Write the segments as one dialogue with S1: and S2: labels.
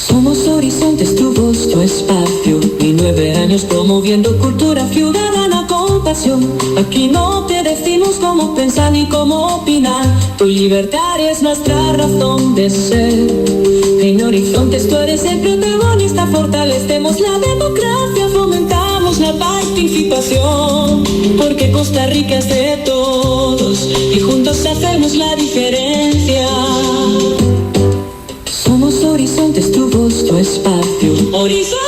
S1: Somos Horizontes, tu voz, tu espacio. Y 9 años promoviendo cultura ciudadana con pasión. Aquí no te decimos cómo pensar ni cómo opinar. Tu libertad es nuestra razón de ser. En Horizontes tú eres el protagonista. Fortalecemos la democracia, fomentamos la participación. Porque Costa Rica es de todos y juntos hacemos la diferencia. Somos Horizontes, tu voz, tu espacio. Horizontes.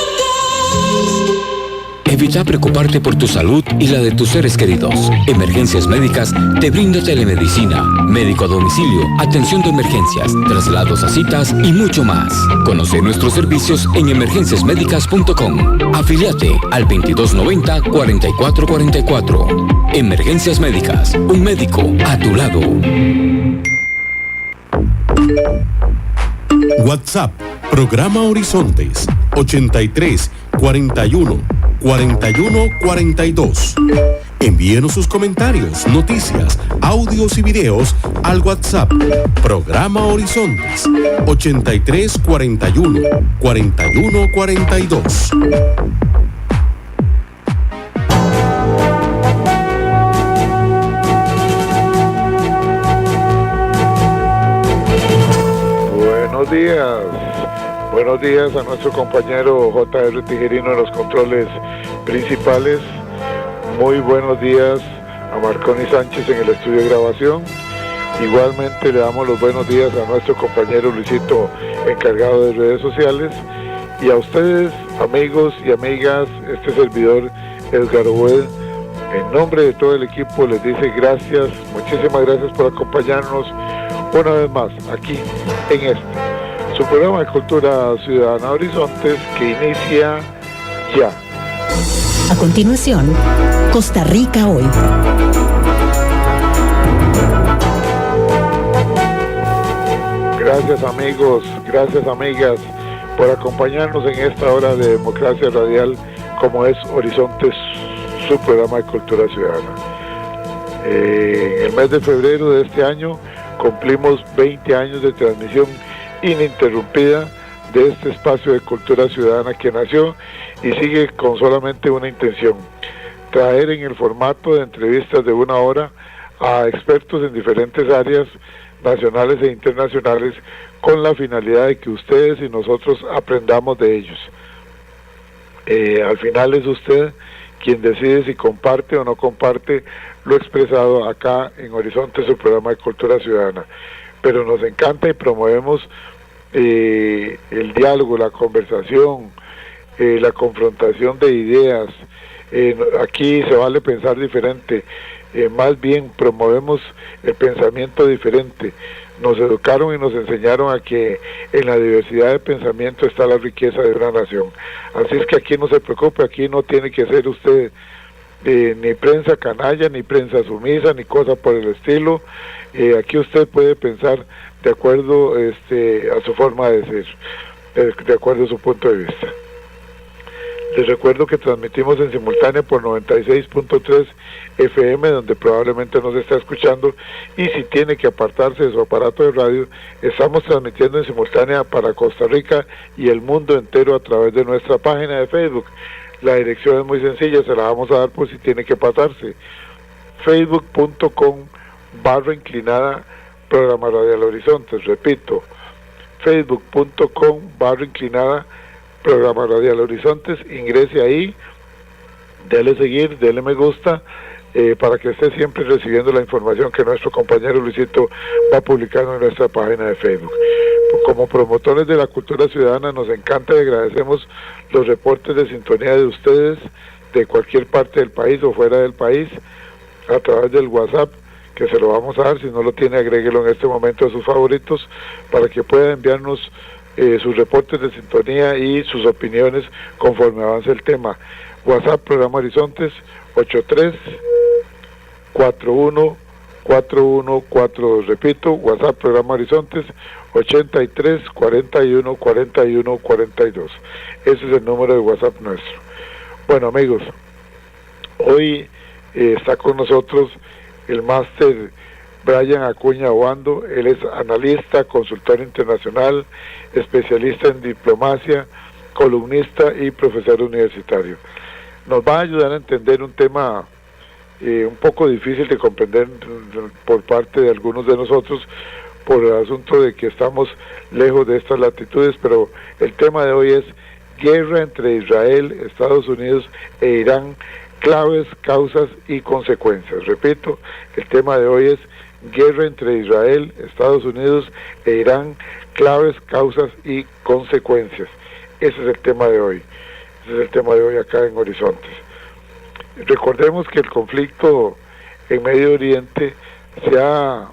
S2: Evita preocuparte por tu salud y la de tus seres queridos. Emergencias Médicas te brinda telemedicina, médico a domicilio, atención de emergencias, traslados a citas y mucho más. Conoce nuestros servicios en emergenciasmedicas.com. Afíliate al 2290-4444. Emergencias Médicas, un médico a tu lado.
S3: WhatsApp, programa Horizontes, 83 41 41 42. Envíenos sus comentarios, noticias, audios y videos al WhatsApp, programa Horizontes, 83 41 41 42.
S4: Buenos días a nuestro compañero J.R. Tijerino en los controles principales. Muy buenos días a Marconi Sánchez en el estudio de grabación. Igualmente le damos los buenos días a nuestro compañero Luisito, encargado de redes sociales. Y a ustedes, amigos y amigas, este servidor Edgar Obed, en nombre de todo el equipo les dice gracias, muchísimas gracias por acompañarnos una vez más aquí en su programa de Cultura Ciudadana Horizontes, que inicia ya.
S5: A continuación, Costa Rica Hoy.
S4: Gracias amigos, gracias amigas por acompañarnos en esta hora de democracia radial como es Horizontes, su programa de Cultura Ciudadana. En el mes de febrero de este año cumplimos 20 años de transmisión ininterrumpida de este espacio de cultura ciudadana que nació y sigue con solamente una intención: traer en el formato de entrevistas de 1 hora a expertos en diferentes áreas nacionales e internacionales con la finalidad de que ustedes y nosotros aprendamos de ellos. Al final es usted quien decide si comparte o no comparte lo expresado acá en Horizonte, su programa de cultura ciudadana. Pero nos encanta y promovemos el diálogo, la conversación, la confrontación de ideas. Aquí se vale pensar diferente, más bien promovemos el pensamiento diferente. Nos educaron y nos enseñaron a que en la diversidad de pensamiento está la riqueza de una nación. Así es que aquí no se preocupe, aquí no tiene que ser usted ni prensa canalla, ni prensa sumisa, ni cosa por el estilo. Aquí usted puede pensar de acuerdo a su forma de ser, de acuerdo a su punto de vista. Les recuerdo que transmitimos en simultáneo por 96.3 FM, donde probablemente nos está escuchando, y si tiene que apartarse de su aparato de radio, estamos transmitiendo en simultánea para Costa Rica y el mundo entero a través de nuestra página de Facebook. La dirección es muy sencilla, se la vamos a dar por si tiene que pasarse. facebook.com/inclinada Programa Radial Horizontes. Repito, facebook.com/inclinada Programa Radial Horizontes. Ingrese ahí, dele seguir, dele me gusta, para que esté siempre recibiendo la información que nuestro compañero Luisito va publicando en nuestra página de Facebook. Como promotores de la cultura ciudadana nos encanta y agradecemos los reportes de sintonía de ustedes de cualquier parte del país o fuera del país a través del WhatsApp, que se lo vamos a dar. Si no lo tiene, agréguelo en este momento a sus favoritos para que pueda enviarnos sus reportes de sintonía y sus opiniones conforme avance el tema. WhatsApp Programa Horizontes 83 41 41 42. Repito, WhatsApp Programa Horizontes 83 41 41 42. Ese es el número de WhatsApp nuestro. Bueno amigos, hoy está con nosotros el máster Brian Acuña Obando. Él es analista, consultor internacional, especialista en diplomacia, columnista y profesor universitario. Nos va a ayudar a entender un tema un poco difícil de comprender por parte de algunos de nosotros por el asunto de que estamos lejos de estas latitudes, pero el tema de hoy es guerra entre Israel, Estados Unidos e Irán, claves, causas y consecuencias. Repito, el tema de hoy es guerra entre Israel, Estados Unidos e Irán, claves, causas y consecuencias. Ese es el tema de hoy. Ese es el tema de hoy acá en Horizontes. Recordemos que el conflicto en Medio Oriente se ha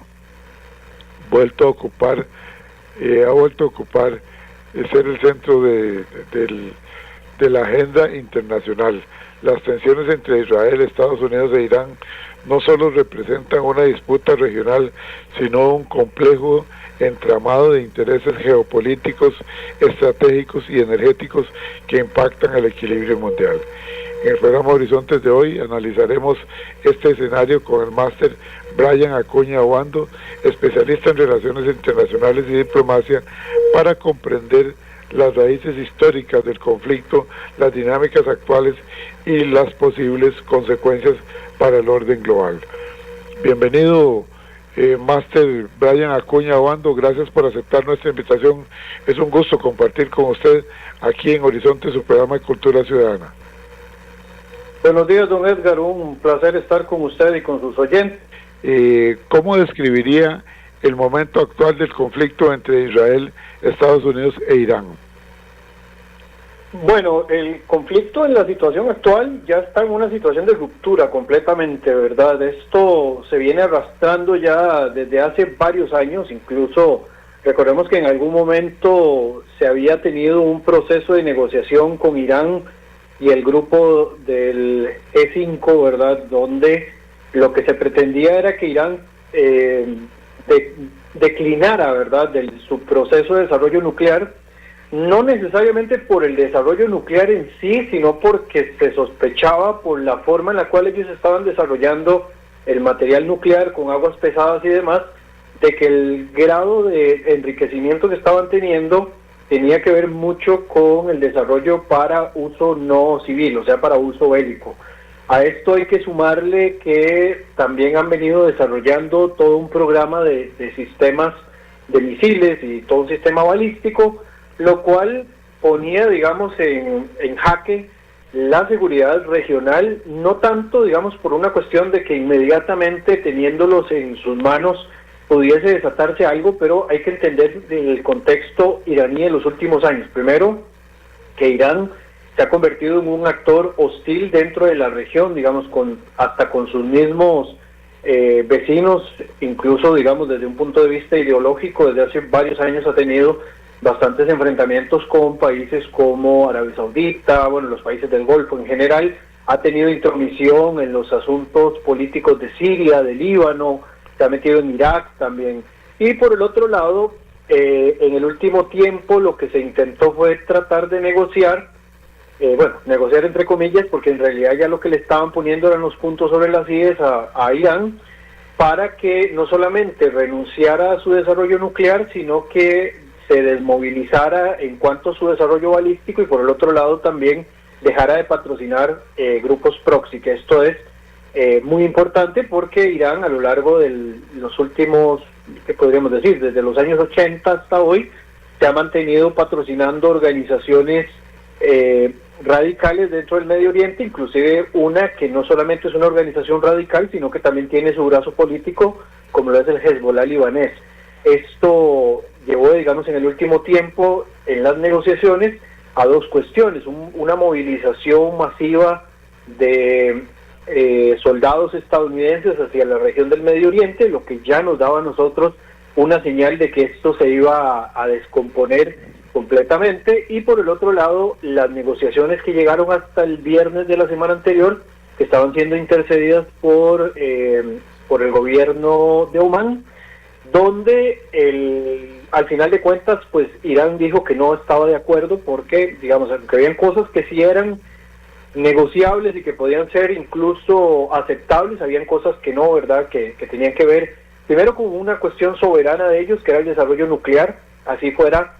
S4: vuelto a ocupar, ser el centro de la agenda internacional. Las tensiones entre Israel, Estados Unidos e Irán no solo representan una disputa regional, sino un complejo entramado de intereses geopolíticos, estratégicos y energéticos que impactan el equilibrio mundial. En el programa Horizontes de hoy analizaremos este escenario con el máster Brian Acuña Obando, especialista en relaciones internacionales y diplomacia, para comprender las raíces históricas del conflicto, las dinámicas actuales y las posibles consecuencias para el orden global. Bienvenido, máster Brian Acuña Obando, gracias por aceptar nuestra invitación. Es un gusto compartir con usted aquí en Horizonte su programa de Cultura Ciudadana.
S6: Buenos días, don Edgar, un placer estar con usted y con sus oyentes.
S4: ¿Cómo describiría el momento actual del conflicto entre Israel, Estados Unidos e Irán?
S6: Bueno, el conflicto en la situación actual ya está en una situación de ruptura completamente, ¿verdad? Esto se viene arrastrando ya desde hace varios años, incluso recordemos que en algún momento se había tenido un proceso de negociación con Irán y el grupo del E5, ¿verdad?, donde lo que se pretendía era que Irán declinara, ¿verdad?, de su proceso de desarrollo nuclear, no necesariamente por el desarrollo nuclear en sí, sino porque se sospechaba por la forma en la cual ellos estaban desarrollando el material nuclear con aguas pesadas y demás, de que el grado de enriquecimiento que estaban teniendo tenía que ver mucho con el desarrollo para uso no civil, o sea, para uso bélico. A esto hay que sumarle que también han venido desarrollando todo un programa de sistemas de misiles y todo un sistema balístico, lo cual ponía, digamos, en jaque la seguridad regional, no tanto, digamos, por una cuestión de que inmediatamente teniéndolos en sus manos pudiese desatarse algo, pero hay que entender el contexto iraní de los últimos años. Primero, que Irán se ha convertido en un actor hostil dentro de la región, digamos, hasta con sus mismos vecinos, incluso, digamos, desde un punto de vista ideológico, desde hace varios años ha tenido bastantes enfrentamientos con países como Arabia Saudita, bueno, los países del Golfo en general, ha tenido intromisión en los asuntos políticos de Siria, de Líbano, se ha metido en Irak también. Y por el otro lado, en el último tiempo lo que se intentó fue tratar de negociar, negociar entre comillas, porque en realidad ya lo que le estaban poniendo eran los puntos sobre las IES a Irán, para que no solamente renunciara a su desarrollo nuclear, sino que se desmovilizara en cuanto a su desarrollo balístico y por el otro lado también dejara de patrocinar grupos proxy, que esto es muy importante porque Irán a lo largo de los últimos, ¿qué podríamos decir?, desde los años 80 hasta hoy, se ha mantenido patrocinando organizaciones radicales dentro del Medio Oriente, inclusive una que no solamente es una organización radical, sino que también tiene su brazo político, como lo es el Hezbollah libanés. Esto llevó, digamos, en el último tiempo, en las negociaciones, a dos cuestiones: una movilización masiva de soldados estadounidenses hacia la región del Medio Oriente, lo que ya nos daba a nosotros una señal de que esto se iba a descomponer completamente, y por el otro lado, las negociaciones que llegaron hasta el viernes de la semana anterior, que estaban siendo intercedidas por el gobierno de Omán, donde al final de cuentas, pues Irán dijo que no estaba de acuerdo porque, digamos, aunque habían cosas que sí eran negociables y que podían ser incluso aceptables, habían cosas que no, ¿verdad?, que tenían que ver primero con una cuestión soberana de ellos, que era el desarrollo nuclear, así fuera,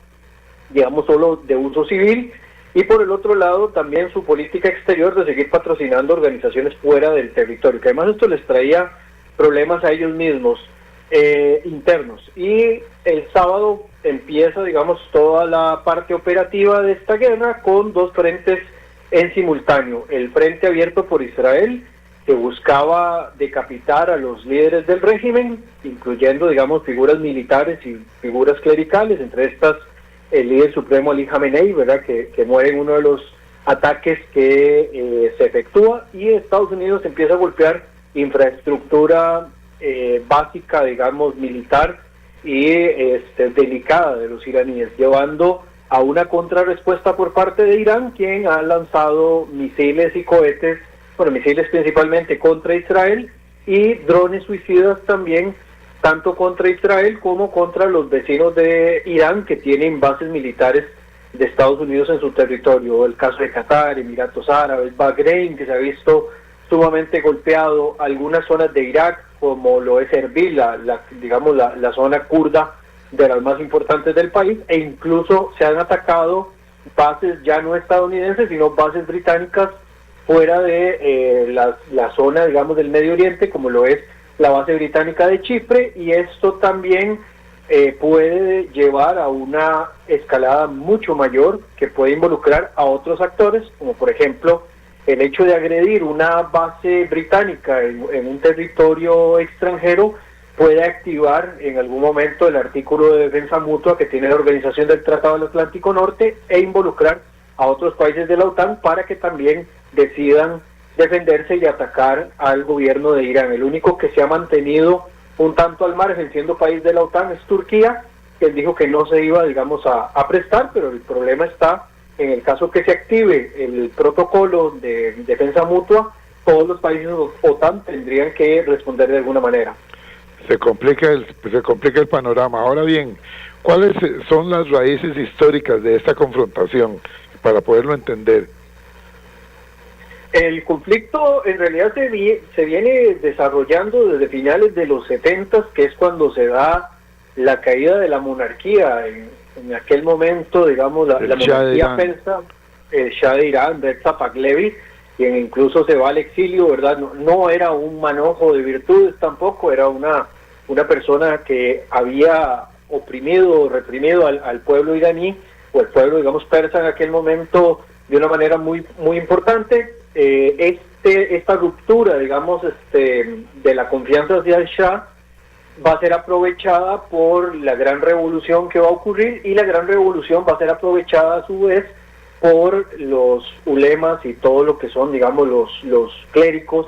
S6: digamos, solo de uso civil, y por el otro lado también su política exterior de seguir patrocinando organizaciones fuera del territorio, que además esto les traía problemas a ellos mismos, internos. Y el sábado empieza, digamos, toda la parte operativa de esta guerra con dos frentes en simultáneo. El frente abierto por Israel, que buscaba decapitar a los líderes del régimen, incluyendo, digamos, figuras militares y figuras clericales, entre estas el líder supremo Ali Khamenei, ¿verdad?, que muere en uno de los ataques que se efectúa, y Estados Unidos empieza a golpear infraestructura básica, digamos, militar y delicada de los iraníes, llevando a una contrarrespuesta por parte de Irán, quien ha lanzado misiles y cohetes, bueno, misiles principalmente contra Israel y drones suicidas también, tanto contra Israel como contra los vecinos de Irán que tienen bases militares de Estados Unidos en su territorio. El caso de Qatar, Emiratos Árabes, Bahrein, que se ha visto sumamente golpeado, algunas zonas de Irak, como lo es Erbil, la zona kurda de las más importantes del país, e incluso se han atacado bases ya no estadounidenses, sino bases británicas fuera de la zona, digamos, del Medio Oriente, como lo es la base británica de Chipre, y esto también puede llevar a una escalada mucho mayor que puede involucrar a otros actores, como por ejemplo el hecho de agredir una base británica en un territorio extranjero puede activar en algún momento el artículo de defensa mutua que tiene la Organización del Tratado del Atlántico Norte e involucrar a otros países de la OTAN para que también decidan defenderse y atacar al gobierno de Irán. El único que se ha mantenido un tanto al margen siendo país de la OTAN es Turquía, que dijo que no se iba, digamos, a prestar, pero el problema está en el caso que se active el protocolo de defensa mutua, todos los países OTAN tendrían que responder de alguna manera.
S4: Se complica el panorama. Ahora bien, ¿cuáles son las raíces históricas de esta confrontación para poderlo entender?
S6: El conflicto en realidad se viene desarrollando desde finales de los 70, que es cuando se da la caída de la monarquía. En aquel momento, digamos, la monarquía persa, el Shah de Irán, Reza Pahlavi, quien incluso se va al exilio, ¿verdad? No era un manojo de virtudes tampoco, era una persona que había oprimido, reprimido al pueblo iraní, o el pueblo, digamos, persa en aquel momento, de una manera muy, muy importante. Esta ruptura, digamos, de la confianza hacia el Shah va a ser aprovechada por la gran revolución que va a ocurrir, y la gran revolución va a ser aprovechada a su vez por los ulemas y todo lo que son, digamos, los clérigos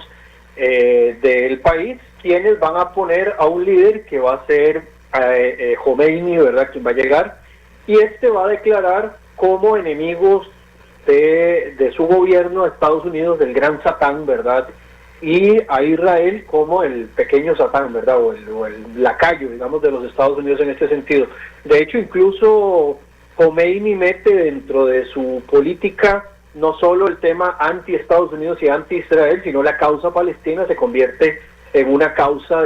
S6: del país, quienes van a poner a un líder que va a ser Khomeini, ¿verdad?, quien va a llegar, y va a declarar como enemigos de su gobierno a Estados Unidos, del gran Satán, ¿verdad?, y a Israel como el pequeño Satán, ¿verdad?, o el lacayo, digamos, de los Estados Unidos en este sentido. De hecho, incluso Khomeini mete dentro de su política no solo el tema anti-Estados Unidos y anti-Israel, sino la causa palestina se convierte en una causa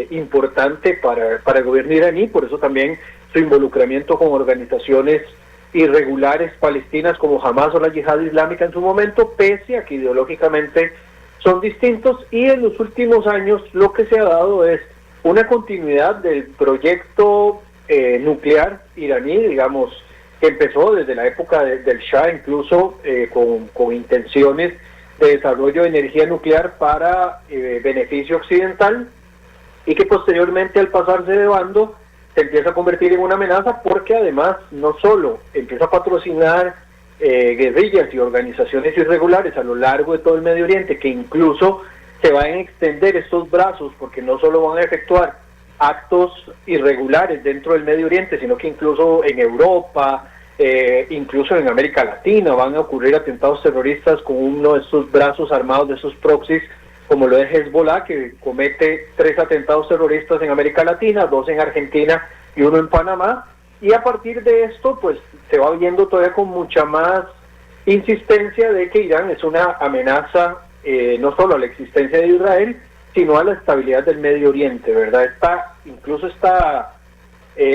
S6: importante para el gobierno iraní. Por eso también su involucramiento con organizaciones irregulares palestinas como Hamas o la Yihad Islámica en su momento, pese a que ideológicamente son distintos. Y en los últimos años lo que se ha dado es una continuidad del proyecto nuclear iraní, digamos, que empezó desde la época del Shah, incluso con intenciones de desarrollo de energía nuclear para beneficio occidental, y que posteriormente, al pasarse de bando, se empieza a convertir en una amenaza, porque además no solo empieza a patrocinar guerrillas y organizaciones irregulares a lo largo de todo el Medio Oriente, que incluso se van a extender estos brazos, porque no solo van a efectuar actos irregulares dentro del Medio Oriente, sino que incluso en Europa, incluso en América Latina, van a ocurrir atentados terroristas con uno de estos brazos armados, de esos proxies, como lo es Hezbollah, que comete 3 atentados terroristas en América Latina, 2 en Argentina y 1 en Panamá. Y a partir de esto, pues se va viendo todavía con mucha más insistencia de que Irán es una amenaza no solo a la existencia de Israel, sino a la estabilidad del Medio Oriente, ¿verdad? Incluso esta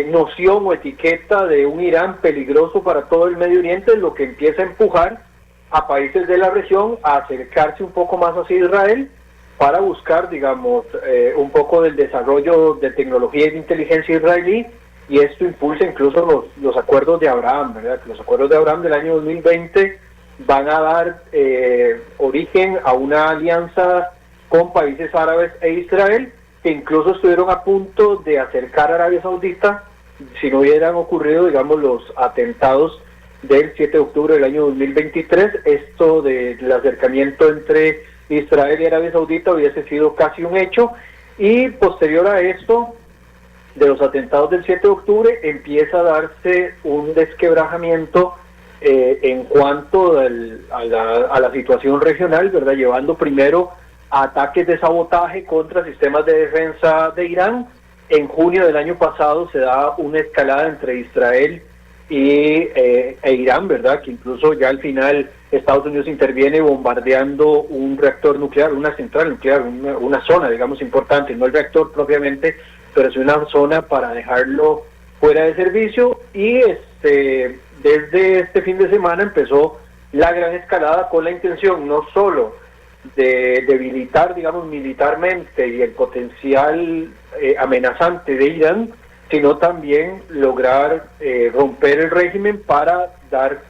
S6: noción o etiqueta de un Irán peligroso para todo el Medio Oriente es lo que empieza a empujar a países de la región a acercarse un poco más hacia Israel para buscar, digamos, un poco del desarrollo de tecnología y de inteligencia israelí, y esto impulsa incluso los acuerdos de Abraham, ¿verdad? Los acuerdos de Abraham del año 2020 van a dar origen a una alianza con países árabes e Israel, que incluso estuvieron a punto de acercar a Arabia Saudita si no hubieran ocurrido, digamos, los atentados del 7 de octubre del año 2023. Esto del acercamiento entre Israel y Arabia Saudita hubiese sido casi un hecho, y posterior a esto, de los atentados del 7 de octubre, empieza a darse un desquebrajamiento en cuanto a la situación regional, ¿verdad? Llevando primero a ataques de sabotaje contra sistemas de defensa de Irán. En junio del año pasado se da una escalada entre Israel e Irán, ¿verdad? Que incluso ya al final Estados Unidos interviene bombardeando un reactor nuclear, una central nuclear, una zona, digamos, importante, no el reactor propiamente, pero es una zona para dejarlo fuera de servicio. Y desde este fin de semana empezó la gran escalada con la intención no solo de debilitar, digamos, militarmente y el potencial amenazante de Irán, sino también lograr romper el régimen para dar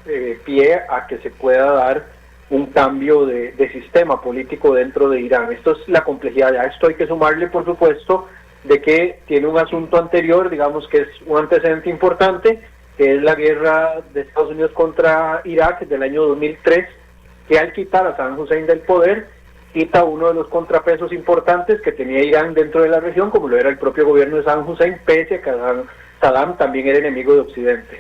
S6: pie a que se pueda dar un cambio de sistema político dentro de Irán. Esto es la complejidad. A esto hay que sumarle, por supuesto, de que tiene un asunto anterior, digamos que es un antecedente importante, que es la guerra de Estados Unidos contra Irak del año 2003, que al quitar a Saddam Hussein del poder, quita uno de los contrapesos importantes que tenía Irán dentro de la región, como lo era el propio gobierno de Saddam Hussein, pese a que Saddam también era enemigo de Occidente.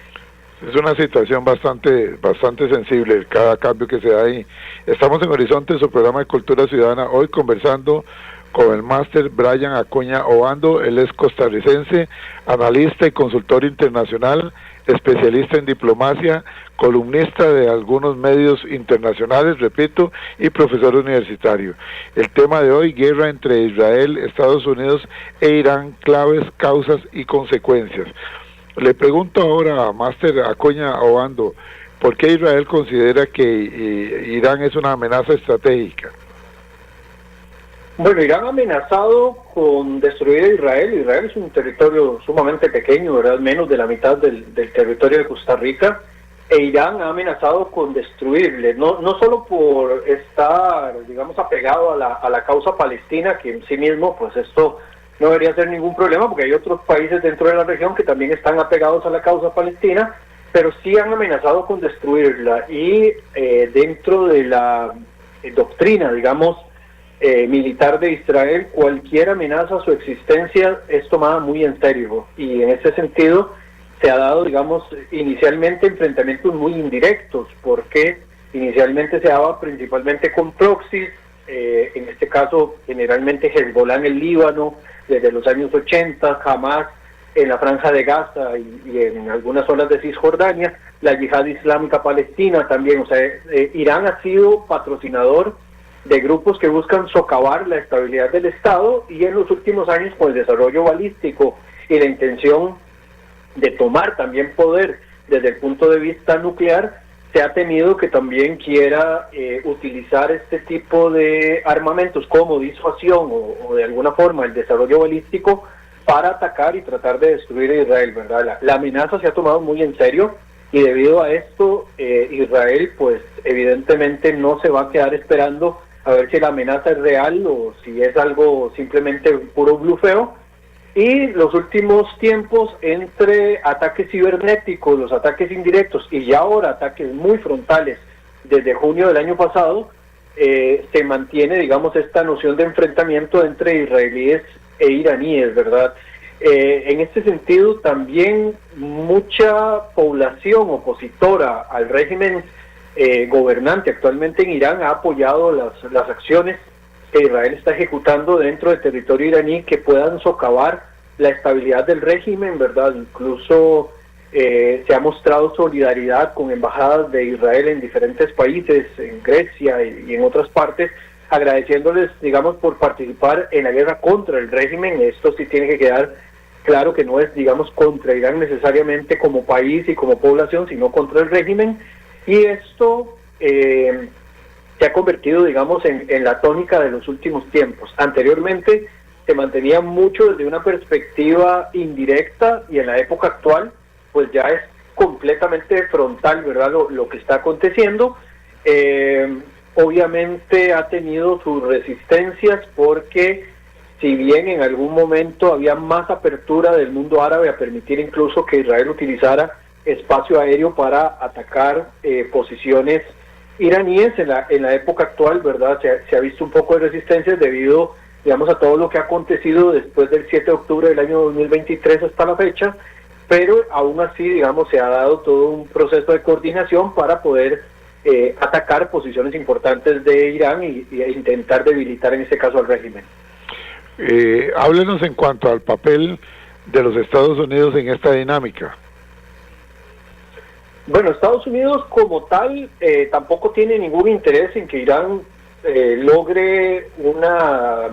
S4: Es una situación bastante sensible, cada cambio que se da ahí. Estamos en Horizonte, su programa de Cultura Ciudadana, hoy conversando con el máster Brian Acuña Obando. Él es costarricense, analista y consultor internacional, especialista en diplomacia, columnista de algunos medios internacionales, repito, y profesor universitario. El tema de hoy: guerra entre Israel, Estados Unidos e Irán, claves, causas y consecuencias. Le pregunto ahora a máster Acuña Obando, ¿por qué Israel considera que Irán es una amenaza estratégica?
S6: Bueno, Irán ha amenazado con destruir a Israel. Israel es un territorio sumamente pequeño, ¿verdad? Menos de la mitad del territorio de Costa Rica. E Irán ha amenazado con destruirle, no solo por estar, digamos, apegado a la causa palestina, que en sí mismo, pues esto no debería ser ningún problema, porque hay otros países dentro de la región que también están apegados a la causa palestina, pero sí han amenazado con destruirla. Y dentro de la doctrina, digamos, militar de Israel, cualquier amenaza a su existencia es tomada muy en serio, y en ese sentido se ha dado, digamos, inicialmente enfrentamientos muy indirectos, porque inicialmente se daba principalmente con proxies, en este caso generalmente Hezbollah en el Líbano desde los años 80, Hamas en la Franja de Gaza y en algunas zonas de Cisjordania, la Yihad Islámica Palestina también. O sea, Irán ha sido patrocinador de grupos que buscan socavar la estabilidad del Estado, y en los últimos años, con el desarrollo balístico y la intención de tomar también poder desde el punto de vista nuclear, se ha temido que también quiera utilizar este tipo de armamentos como disuasión o de alguna forma el desarrollo balístico para atacar y tratar de destruir a Israel, ¿verdad? La amenaza se ha tomado muy en serio, y debido a esto Israel pues evidentemente no se va a quedar esperando a ver si la amenaza es real o si es algo simplemente puro blufeo. Y los últimos tiempos, entre ataques cibernéticos, los ataques indirectos y ya ahora ataques muy frontales desde junio del año pasado, se mantiene, digamos, esta noción de enfrentamiento entre israelíes e iraníes, ¿verdad? En este sentido, también mucha población opositora al régimen gobernante actualmente en Irán ha apoyado las acciones que Israel está ejecutando dentro del territorio iraní, que puedan socavar la estabilidad del régimen, ¿verdad? Incluso se ha mostrado solidaridad con embajadas de Israel en diferentes países, en Grecia y en otras partes, agradeciéndoles, digamos, por participar en la guerra contra el régimen. Esto sí tiene que quedar claro que no es, digamos, contra Irán necesariamente como país y como población, sino contra el régimen. Y esto se ha convertido, digamos, en la tónica de los últimos tiempos. Anteriormente se mantenía mucho desde una perspectiva indirecta, y en la época actual pues ya es completamente frontal, ¿verdad?, lo que está aconteciendo. Obviamente ha tenido sus resistencias, porque si bien en algún momento había más apertura del mundo árabe a permitir incluso que Israel utilizara espacio aéreo para atacar posiciones iraníes, en la época actual, ¿verdad?, se ha visto un poco de resistencia debido, digamos, a todo lo que ha acontecido después del 7 de octubre del año 2023 hasta la fecha, pero aún así, digamos, se ha dado todo un proceso de coordinación para poder atacar posiciones importantes de Irán y intentar debilitar en este caso al régimen.
S4: Háblenos en cuanto al papel de los Estados Unidos en esta dinámica.
S6: Bueno, Estados Unidos como tal tampoco tiene ningún interés en que Irán logre una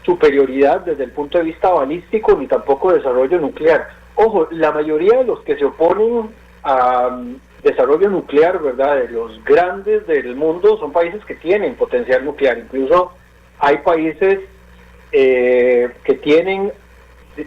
S6: superioridad desde el punto de vista balístico, ni tampoco desarrollo nuclear. Ojo, la mayoría de los que se oponen a desarrollo nuclear, ¿verdad?, de los grandes del mundo, son países que tienen potencial nuclear. Incluso hay países que tienen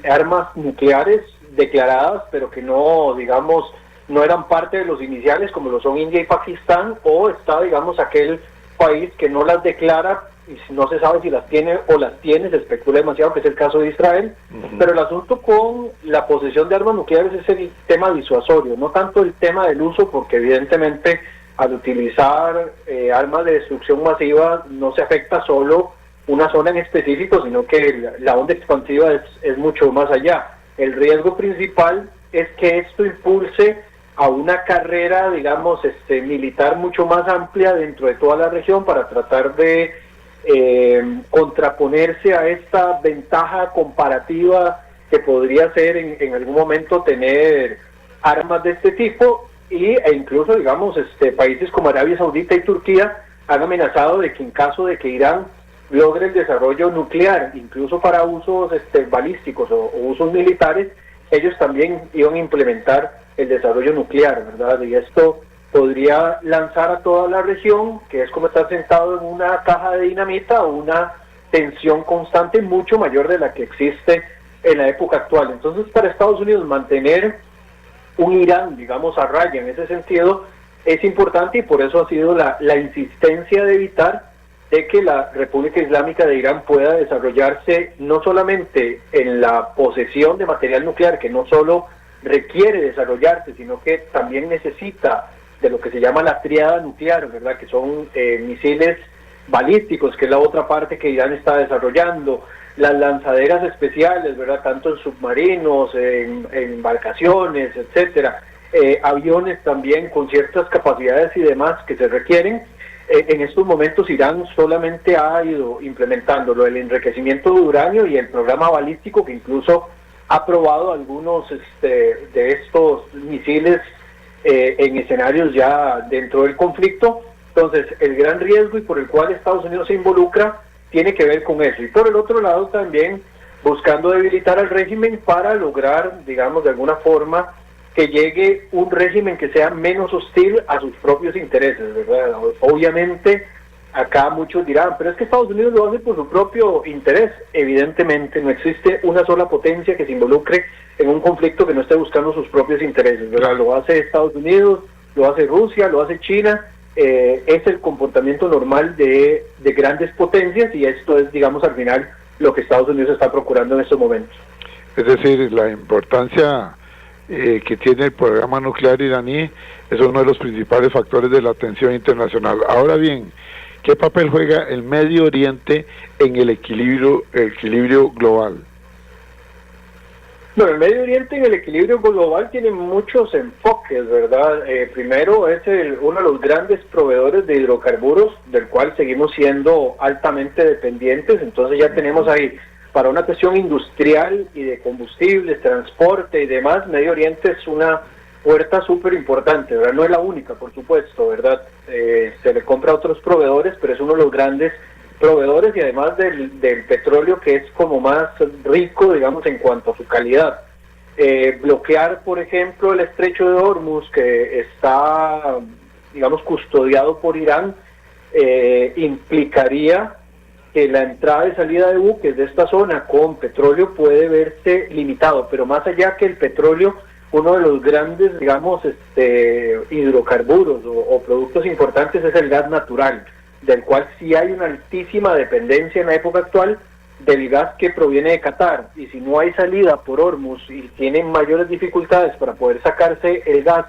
S6: armas nucleares declaradas, pero que no, digamos, no eran parte de los iniciales, como lo son India y Pakistán, o está, digamos, aquel país que no las declara y no se sabe si las tiene o las tiene, se especula demasiado, que es el caso de Israel. Pero el asunto con la posesión de armas nucleares es el tema disuasorio, no tanto el tema del uso, porque evidentemente al utilizar armas de destrucción masiva no se afecta solo una zona en específico, sino que la onda expansiva es mucho más allá. El riesgo principal es que esto impulse a una carrera, digamos, militar mucho más amplia dentro de toda la región para tratar de contraponerse a esta ventaja comparativa que podría ser en algún momento tener armas de este tipo, e incluso, digamos, países como Arabia Saudita y Turquía han amenazado de que en caso de que Irán logre el desarrollo nuclear, incluso para usos balísticos o usos militares, ellos también iban a implementar el desarrollo nuclear, ¿verdad? Y esto podría lanzar a toda la región, que es como estar sentado en una caja de dinamita, una tensión constante mucho mayor de la que existe en la época actual. Entonces, para Estados Unidos mantener un Irán, digamos, a raya en ese sentido es importante, y por eso ha sido la insistencia de evitar de que la República Islámica de Irán pueda desarrollarse no solamente en la posesión de material nuclear, que no solo requiere desarrollarse, sino que también necesita de lo que se llama la tríada nuclear, ¿verdad?, que son misiles balísticos, que es la otra parte que Irán está desarrollando, las lanzaderas especiales, ¿verdad?, tanto en submarinos, en embarcaciones, etcétera, aviones también con ciertas capacidades y demás que se requieren. En estos momentos Irán solamente ha ido implementando lo del enriquecimiento de uranio y el programa balístico, que incluso ha probado algunos de estos misiles en escenarios ya dentro del conflicto. Entonces, el gran riesgo y por el cual Estados Unidos se involucra tiene que ver con eso. Y por el otro lado también buscando debilitar al régimen para lograr, digamos, de alguna forma que llegue un régimen que sea menos hostil a sus propios intereses, ¿verdad? Obviamente, acá muchos dirán, pero es que Estados Unidos lo hace por su propio interés. Evidentemente, no existe una sola potencia que se involucre en un conflicto que no esté buscando sus propios intereses, ¿verdad? Lo hace Estados Unidos, lo hace Rusia, lo hace China. Es el comportamiento normal de grandes potencias, y esto es, digamos, al final lo que Estados Unidos está procurando en estos momentos.
S4: Es decir, la importancia que tiene el programa nuclear iraní es uno de los principales factores de la tensión internacional. Ahora bien, ¿qué papel juega el Medio Oriente en el equilibrio global?
S6: Bueno, el Medio Oriente en el equilibrio global tiene muchos enfoques, ¿verdad? Primero es uno de los grandes proveedores de hidrocarburos, del cual seguimos siendo altamente dependientes. Entonces ya tenemos ahí, para una cuestión industrial y de combustibles, transporte y demás, Medio Oriente es una puerta súper importante, ¿verdad? No es la única, por supuesto, ¿verdad? Se le compra a otros proveedores, pero es uno de los grandes proveedores y además del petróleo, que es como más rico, digamos, en cuanto a su calidad. Bloquear, por ejemplo, el estrecho de Hormuz, que está, digamos, custodiado por Irán, implicaría que la entrada y salida de buques de esta zona con petróleo puede verse limitado, pero más allá que el petróleo, uno de los grandes, digamos, hidrocarburos o productos importantes es el gas natural, del cual sí hay una altísima dependencia en la época actual del gas que proviene de Qatar, y si no hay salida por Hormuz y tienen mayores dificultades para poder sacarse el gas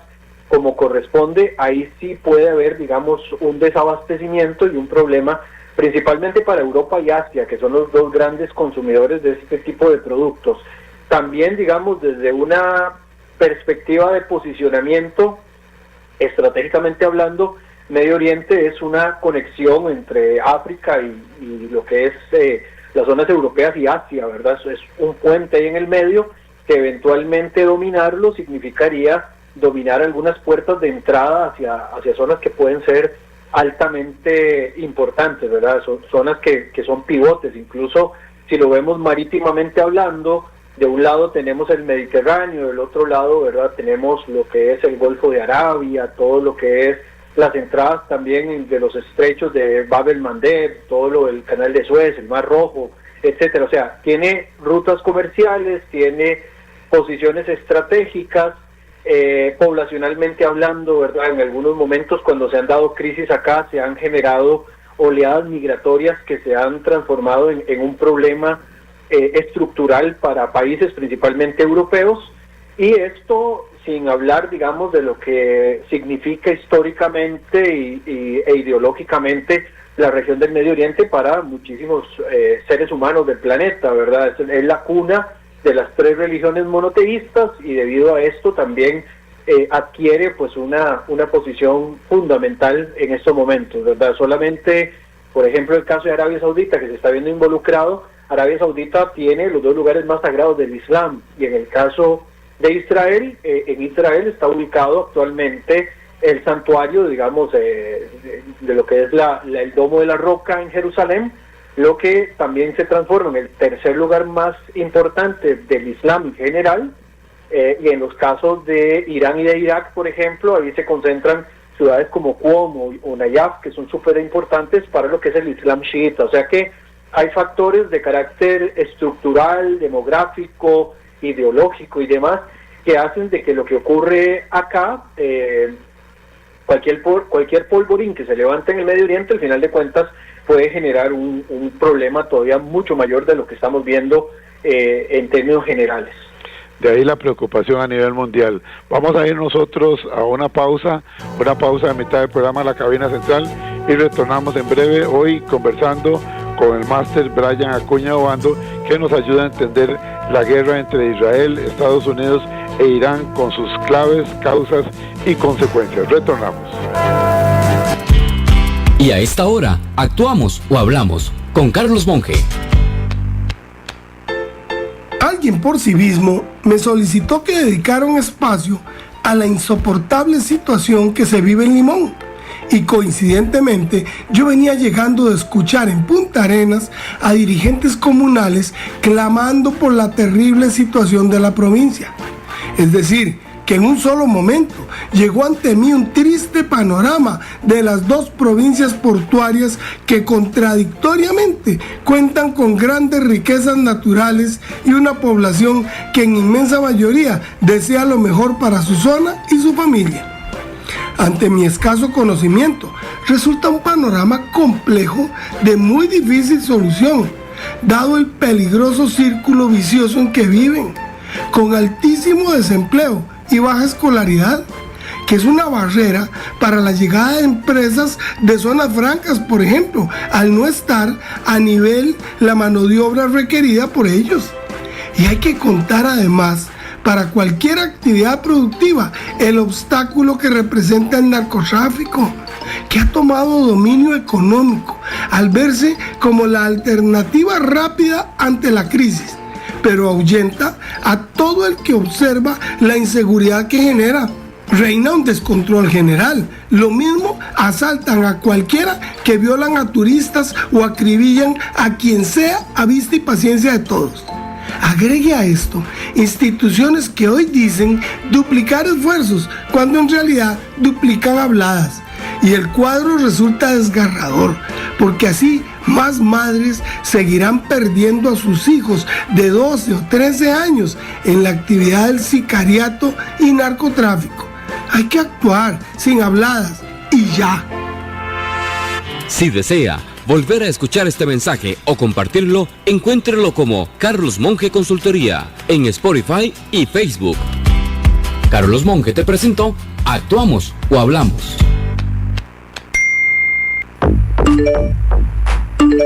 S6: como corresponde, ahí sí puede haber, digamos, un desabastecimiento y un problema, principalmente para Europa y Asia, que son los dos grandes consumidores de este tipo de productos. También, digamos, desde una perspectiva de posicionamiento, estratégicamente hablando, Medio Oriente es una conexión entre África y lo que es las zonas europeas y Asia, ¿verdad? Eso es un puente ahí en el medio, que eventualmente dominarlo significaría dominar algunas puertas de entrada hacia zonas que pueden ser altamente importantes, ¿verdad? Son zonas que son pivotes, incluso si lo vemos marítimamente hablando, de un lado tenemos el Mediterráneo, del otro lado, ¿verdad?, tenemos lo que es el Golfo de Arabia, todo lo que es las entradas también de los estrechos de Bab el-Mandeb, todo lo del Canal de Suez, el Mar Rojo, etcétera. O sea, tiene rutas comerciales, tiene posiciones estratégicas, poblacionalmente hablando, ¿verdad? En algunos momentos, cuando se han dado crisis acá, se han generado oleadas migratorias que se han transformado en un problema estructural para países principalmente europeos, y esto sin hablar, digamos, de lo que significa históricamente e ideológicamente la región del Medio Oriente para muchísimos seres humanos del planeta, ¿verdad? Es la cuna de las 3 religiones monoteístas, y debido a esto también adquiere pues una posición fundamental en estos momentos, ¿verdad? Solamente, por ejemplo, el caso de Arabia Saudita, que se está viendo involucrado. Arabia Saudita tiene los 2 lugares más sagrados del Islam, y en el caso de Israel, en Israel está ubicado actualmente el santuario, digamos, de lo que es el Domo de la Roca en Jerusalén, lo que también se transforma en el tercer lugar más importante del Islam en general, y en los casos de Irán y de Irak, por ejemplo, ahí se concentran ciudades como Qom o Nayaf, que son súper importantes para lo que es el Islam chiita. O sea que hay factores de carácter estructural, demográfico, ideológico y demás, que hacen de que lo que ocurre acá, cualquier polvorín que se levante en el Medio Oriente, al final de cuentas puede generar un problema todavía mucho mayor de lo que estamos viendo en términos generales.
S4: De ahí la preocupación a nivel mundial. Vamos a ir nosotros a una pausa de mitad del programa La Cabina Central, y retornamos en breve, hoy conversando con el máster Brian Acuña Obando, que nos ayuda a entender la guerra entre Israel, Estados Unidos e Irán, con sus claves, causas y consecuencias. Retornamos.
S2: Y a esta hora, actuamos o hablamos con Carlos Monge.
S7: Alguien por civismo me solicitó que dedicara un espacio a la insoportable situación que se vive en Limón. Y coincidentemente yo venía llegando de escuchar en Punta Arenas a dirigentes comunales clamando por la terrible situación de la provincia. Es decir, que en un solo momento llegó ante mí un triste panorama de las 2 provincias portuarias que contradictoriamente cuentan con grandes riquezas naturales y una población que en inmensa mayoría desea lo mejor para su zona y su familia. Ante mi escaso conocimiento, resulta un panorama complejo de muy difícil solución, dado el peligroso círculo vicioso en que viven, con altísimo desempleo y baja escolaridad, que es una barrera para la llegada de empresas de zonas francas, por ejemplo, al no estar a nivel la mano de obra requerida por ellos. Y hay que contar además, para cualquier actividad productiva, el obstáculo que representa el narcotráfico, que ha tomado dominio económico al verse como la alternativa rápida ante la crisis, pero ahuyenta a todo el que observa la inseguridad que genera. reina un descontrol general. Lo mismo asaltan a cualquiera que violan a turistas o acribillan a quien sea a vista y paciencia de todos. Agregue a esto instituciones que hoy dicen duplicar esfuerzos cuando en realidad duplican habladas. Y el cuadro resulta desgarrador, porque así más madres seguirán perdiendo a sus hijos de 12 o 13 años en la actividad del sicariato y narcotráfico. Hay que actuar sin habladas y ya.
S2: Si desea volver a escuchar este mensaje o compartirlo, encuéntrelo como Carlos Monge Consultoría en Spotify y Facebook. Carlos Monge te presentó Actuamos o Hablamos.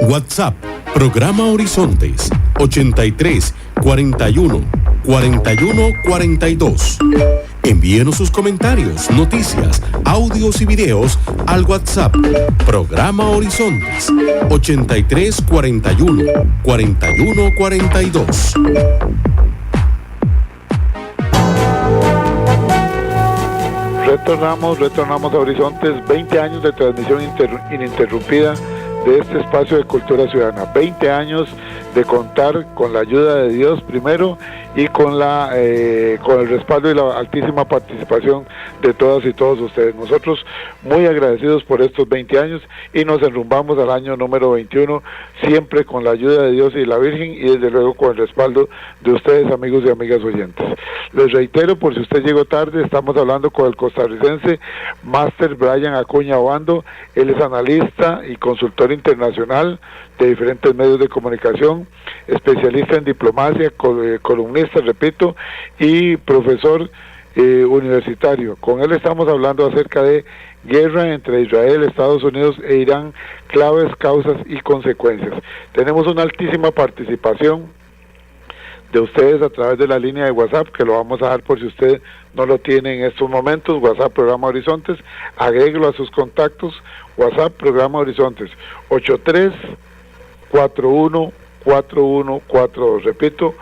S3: WhatsApp, programa Horizontes, 83 41 41 42. Envíenos sus comentarios, noticias, audios y videos al WhatsApp, programa Horizontes, 83 41 41 42.
S4: Retornamos a Horizontes, 20 años de transmisión ininterrumpida de este espacio de cultura ciudadana, 20 años de contar con la ayuda de Dios primero y con el respaldo y la altísima participación de todas y todos ustedes. Nosotros muy agradecidos por estos 20 años y nos enrumbamos al año número 21, siempre con la ayuda de Dios y la Virgen y desde luego con el respaldo de ustedes, amigos y amigas oyentes. Les reitero, por si usted llegó tarde, estamos hablando con el costarricense Máster Brian Acuña Obando. Él es analista y consultor internacional de diferentes medios de comunicación, especialista en diplomacia, columnista, repito, y profesor universitario. Con él estamos hablando acerca de guerra entre Israel, Estados Unidos e Irán, claves, causas y consecuencias. Tenemos una altísima participación de ustedes a través de la línea de WhatsApp, que lo vamos a dar por si usted no lo tiene en estos momentos. WhatsApp Programa Horizontes, agréguelo a sus contactos. WhatsApp Programa Horizontes, 83414142. Repito,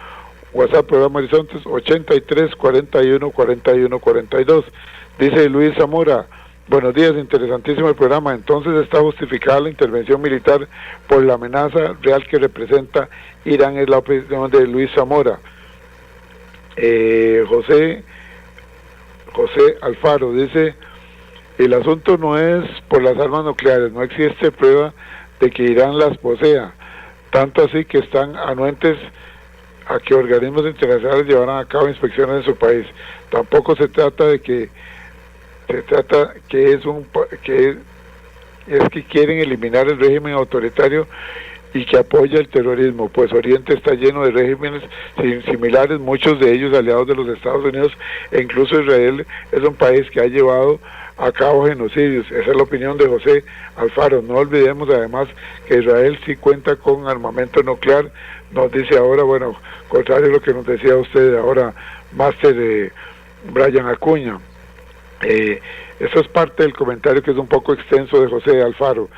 S4: WhatsApp Programa Horizontes, 83414142. Dice Luis Zamora: buenos días, interesantísimo el programa. Entonces está justificada la intervención militar por la amenaza real que representa Irán, es la opinión de Luis Zamora. José Alfaro dice: el asunto no es por las armas nucleares, no existe prueba de que Irán las posea, tanto así que están anuentes a que organismos internacionales llevaran a cabo inspecciones en su país. Tampoco se trata de que quieren eliminar el régimen autoritario y que apoya el terrorismo, pues Oriente está lleno de regímenes similares, muchos de ellos aliados de los Estados Unidos, e incluso Israel es un país que ha llevado a cabo genocidios. Esa es la opinión de José Alfaro. No olvidemos además que Israel sí cuenta con armamento nuclear, nos dice ahora, bueno, contrario a lo que nos decía usted ahora, Máster Brian Acuña. Eso es parte del comentario que es un poco extenso de José Alfaro.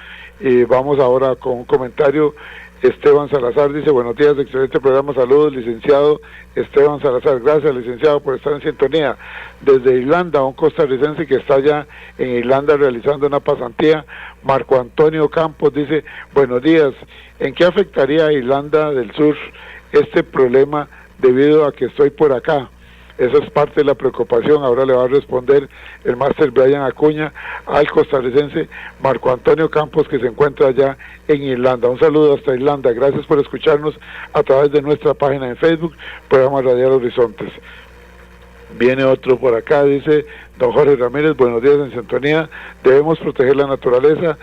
S4: Vamos ahora con un comentario. Esteban Salazar dice: buenos días, excelente programa, saludos, licenciado Esteban Salazar. Gracias, licenciado, por estar en sintonía. Desde Irlanda, un costarricense que está allá en Irlanda realizando una pasantía, Marco Antonio Campos, dice: buenos días, ¿en qué afectaría a Irlanda del Sur este problema debido a que estoy por acá? Esa es parte de la preocupación. Ahora le va a responder el máster Brian Acuña al costarricense Marco Antonio Campos, que se encuentra allá en Irlanda. Un saludo hasta Irlanda. Gracias por escucharnos a través de nuestra página en Facebook, Programa Radial Horizontes. Viene otro por acá, dice don Jorge Ramírez: buenos días, en sintonía. Debemos proteger la naturaleza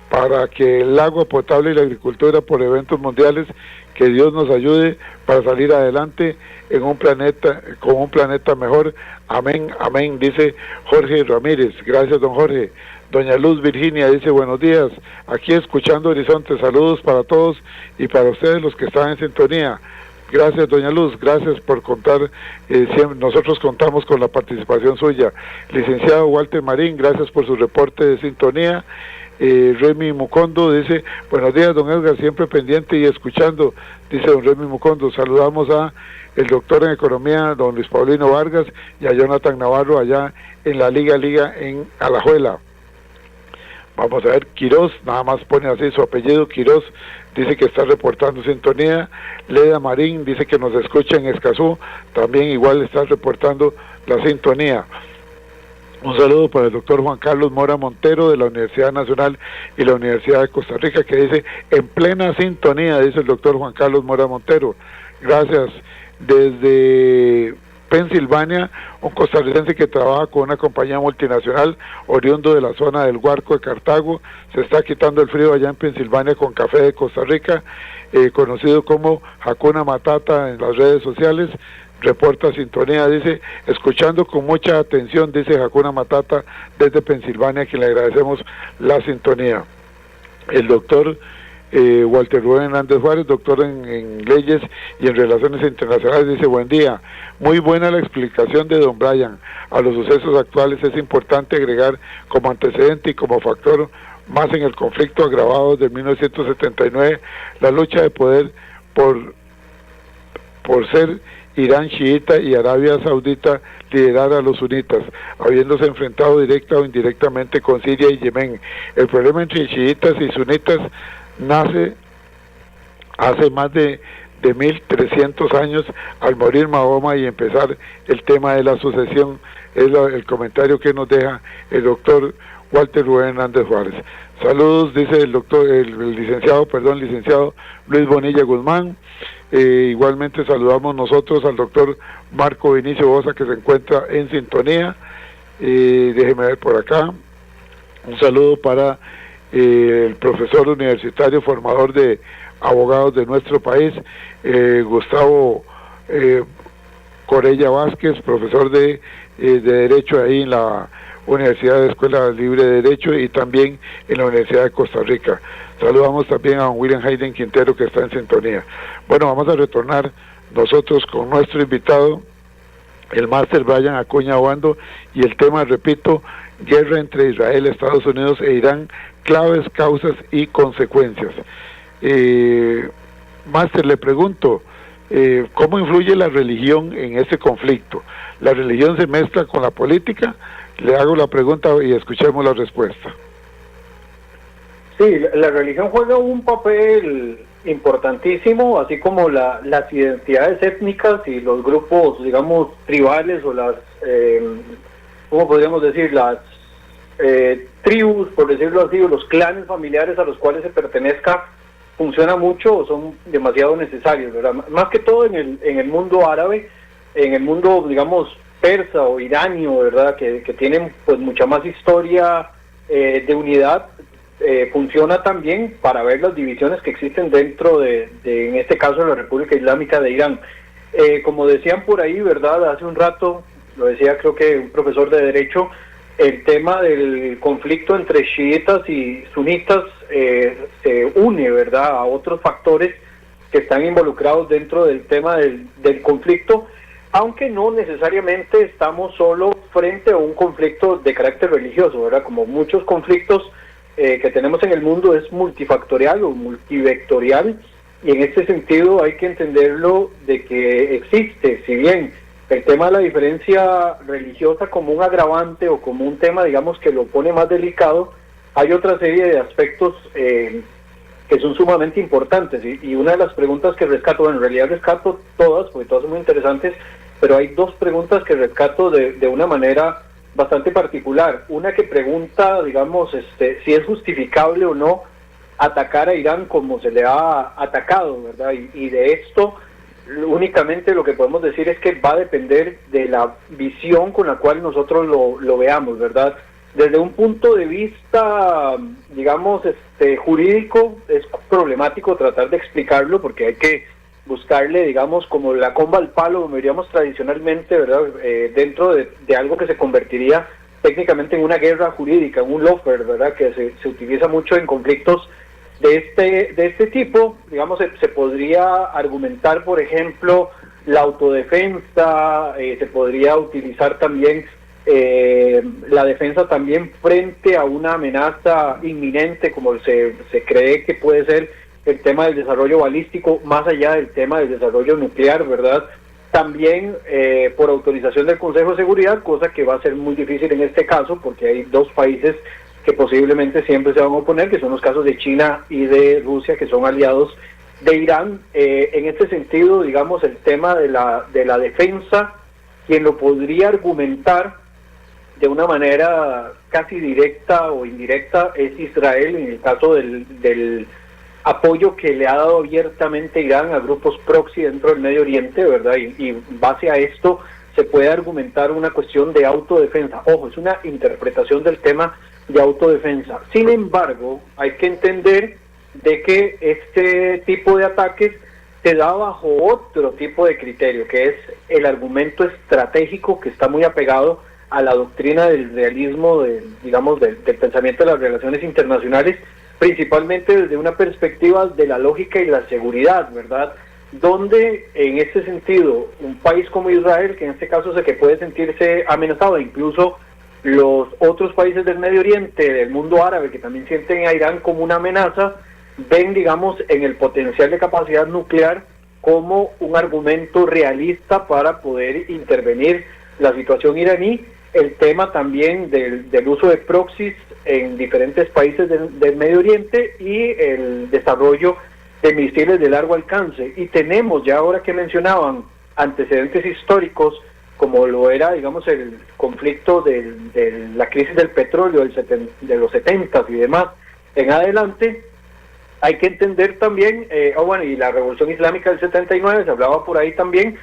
S4: para que el agua potable y la agricultura por eventos mundiales, que Dios nos ayude para salir adelante en un planeta, con un planeta mejor. Amén, amén, dice Jorge Ramírez. Gracias, don Jorge. Doña Luz Virginia dice: buenos días, aquí escuchando Horizonte, saludos para todos y para ustedes los que están en sintonía. Gracias, doña Luz, gracias por contar, siempre, nosotros contamos con la participación suya. Licenciado Walter Marín, gracias por su reporte de sintonía. Remy Mucondo dice, buenos días don Edgar, siempre pendiente y escuchando, dice don Remy Mucondo. Saludamos a el doctor en economía, don Luis Paulino Vargas, y a Jonathan Navarro allá en la Liga en Alajuela. Vamos a ver, Quiroz, nada más pone así su apellido, Quiroz, dice que está reportando sintonía. Leda Marín dice que nos escucha en Escazú, también igual está reportando la sintonía. Un saludo para el doctor Juan Carlos Mora Montero de la Universidad Nacional y la Universidad de Costa Rica, que dice, en plena sintonía, dice el doctor Juan Carlos Mora Montero. Gracias. Desde Pensilvania, un costarricense que trabaja con una compañía multinacional oriundo de la zona del Guarco de Cartago, se está quitando el frío allá en Pensilvania con café de Costa Rica, conocido como Hakuna Matata en las redes sociales. Reporta sintonía, dice, escuchando con mucha atención, dice Hakuna Matata desde Pensilvania, a quien le agradecemos la sintonía. El doctor Walter Rubén Hernández Juárez, doctor en leyes y en relaciones internacionales, dice, buen día, muy buena la explicación de don Brian. A los sucesos actuales es importante agregar como antecedente y como factor más en el conflicto agravado de 1979, la lucha de poder por ser Irán chiita y Arabia Saudita liderar a los sunitas, habiéndose enfrentado directa o indirectamente con Siria y Yemen. El problema entre chiitas y sunitas nace hace más de 1300 años al morir Mahoma y empezar el tema de la sucesión. Es el comentario que nos deja el doctor Walter Rubén Hernández Juárez. Saludos, dice el licenciado Luis Bonilla Guzmán. Igualmente saludamos nosotros al doctor Marco Vinicio Bosa, que se encuentra en sintonía. Déjeme ver por acá. Un saludo para el profesor universitario, formador de abogados de nuestro país, Gustavo Corella Vázquez, profesor de Derecho ahí en la Universidad de Escuela Libre de Derecho y también en la Universidad de Costa Rica. Saludamos también a don William Hayden Quintero, que está en sintonía. Bueno, vamos a retornar nosotros con nuestro invitado, el máster Brian Acuña Obando, y el tema, repito, guerra entre Israel, Estados Unidos e Irán, claves, causas y consecuencias. Máster, le pregunto, ¿cómo influye la religión en este conflicto? ¿La religión se mezcla con la política? Le hago la pregunta y escuchemos la respuesta.
S6: Sí, la religión juega un papel importantísimo, así como las identidades étnicas y los grupos, digamos, tribales o las, ¿cómo podríamos decir? Las tribus, por decirlo así, o los clanes familiares a los cuales se pertenezca, funciona mucho o son demasiado necesarios, ¿verdad? Más que todo en el mundo árabe, en el mundo, digamos, persa o iranio, ¿verdad? Que tienen pues mucha más historia de unidad. Funciona también para ver las divisiones que existen dentro de en este caso, la República Islámica de Irán. Como decían por ahí, ¿verdad? Hace un rato, lo decía creo que un profesor de Derecho, el tema del conflicto entre chiitas y sunitas se une, ¿verdad?, a otros factores que están involucrados dentro del tema del conflicto, aunque no necesariamente estamos solo frente a un conflicto de carácter religioso, ¿verdad? Como muchos conflictos que tenemos en el mundo es multifactorial o multivectorial, y en este sentido hay que entenderlo de que existe, si bien el tema de la diferencia religiosa como un agravante o como un tema, digamos, que lo pone más delicado, hay otra serie de aspectos que son sumamente importantes, y una de las preguntas que rescato, bueno, en realidad rescato todas, porque todas son muy interesantes, pero hay dos preguntas que rescato de una manera bastante particular. Una que pregunta, digamos, si es justificable o no atacar a Irán como se le ha atacado, ¿verdad? Y de esto únicamente lo que podemos decir es que va a depender de la visión con la cual nosotros lo veamos, ¿verdad? Desde un punto de vista, digamos, jurídico, es problemático tratar de explicarlo porque hay que buscarle, digamos, como la comba al palo, como diríamos tradicionalmente, ¿verdad? Dentro de algo que se convertiría técnicamente en una guerra jurídica, en un lawfare, ¿verdad? Que se utiliza mucho en conflictos de este tipo. Digamos, se podría argumentar, por ejemplo, la autodefensa, se podría utilizar también la defensa también frente a una amenaza inminente, como se cree que puede ser el tema del desarrollo balístico, más allá del tema del desarrollo nuclear, ¿verdad? También por autorización del Consejo de Seguridad, cosa que va a ser muy difícil en este caso, porque hay dos países que posiblemente siempre se van a oponer, que son los casos de China y de Rusia, que son aliados de Irán. En este sentido, digamos, el tema de la defensa, quien lo podría argumentar de una manera casi directa o indirecta es Israel, en el caso del apoyo que le ha dado abiertamente Irán a grupos proxy dentro del Medio Oriente, ¿verdad? Y base a esto se puede argumentar una cuestión de autodefensa. Ojo, es una interpretación del tema de autodefensa. Sin embargo, hay que entender de que este tipo de ataques se da bajo otro tipo de criterio, que es el argumento estratégico, que está muy apegado a la doctrina del realismo, del pensamiento de las relaciones internacionales, principalmente desde una perspectiva de la lógica y la seguridad, ¿verdad? Donde, en este sentido, un país como Israel, que en este caso que puede sentirse amenazado, incluso los otros países del Medio Oriente, del mundo árabe, que también sienten a Irán como una amenaza, ven, digamos, en el potencial de capacidad nuclear como un argumento realista para poder intervenir la situación iraní. El tema también del uso de proxies en diferentes países del Medio Oriente y el desarrollo de misiles de largo alcance. Y tenemos ya, ahora que mencionaban, antecedentes históricos, como lo era, digamos, el conflicto de la crisis del petróleo de los 70 y demás en adelante. Hay que entender también, y la Revolución Islámica del 79, se hablaba por ahí también,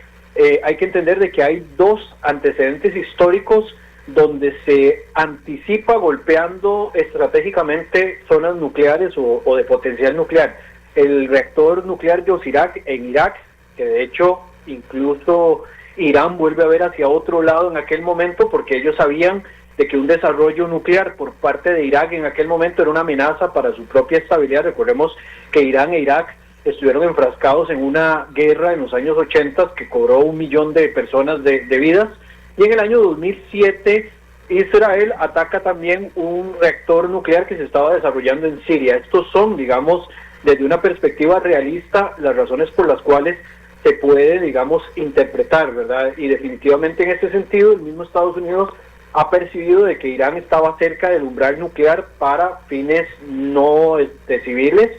S6: hay que entender de que hay dos antecedentes históricos donde se anticipa golpeando estratégicamente zonas nucleares o de potencial nuclear. El reactor nuclear de Osirak en Irak, que de hecho incluso Irán vuelve a ver hacia otro lado en aquel momento, porque ellos sabían de que un desarrollo nuclear por parte de Irak en aquel momento era una amenaza para su propia estabilidad. Recordemos que Irán e Irak estuvieron enfrascados en una guerra en los años 80 que cobró 1 millón de personas de vidas, y en el año 2007 Israel ataca también un reactor nuclear que se estaba desarrollando en Siria. Estos son, digamos, desde una perspectiva realista, las razones por las cuales se puede, digamos, interpretar, ¿verdad? Y definitivamente en este sentido, el mismo Estados Unidos ha percibido de que Irán estaba cerca del umbral nuclear para fines no civiles,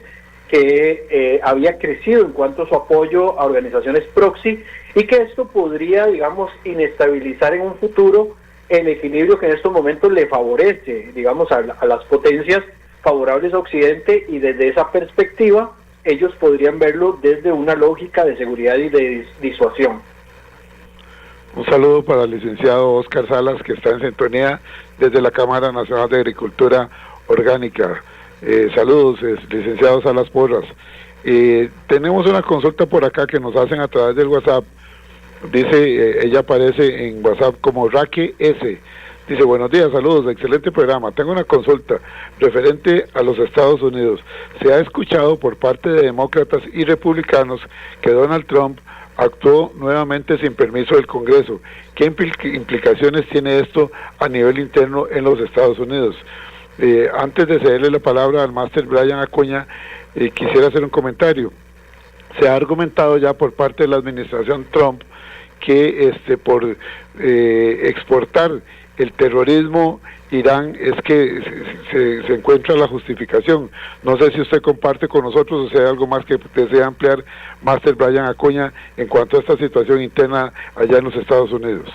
S6: que había crecido en cuanto a su apoyo a organizaciones proxy, y que esto podría, digamos, inestabilizar en un futuro el equilibrio que en estos momentos le favorece, digamos, a las potencias favorables a Occidente, y desde esa perspectiva ellos podrían verlo desde una lógica de seguridad y de disuasión.
S4: Un saludo para el licenciado Oscar Salas, que está en sintonía desde la Cámara Nacional de Agricultura Orgánica. Saludos, licenciado Salas Porras. Tenemos una consulta por acá que nos hacen a través del WhatsApp. Dice, ella aparece en WhatsApp como Raque S. Dice, buenos días, saludos, excelente programa. Tengo una consulta referente a los Estados Unidos. Se ha escuchado por parte de demócratas y republicanos que Donald Trump actuó nuevamente sin permiso del Congreso. ¿Qué implicaciones tiene esto a nivel interno en los Estados Unidos? Antes de cederle la palabra al máster Brian Acuña, quisiera hacer un comentario. Se ha argumentado ya por parte de la administración Trump que por exportar el terrorismo Irán es que se encuentra la justificación. No sé si usted comparte con nosotros o si hay algo más que desea ampliar, máster Brian Acuña, en cuanto a esta situación interna allá en los Estados Unidos.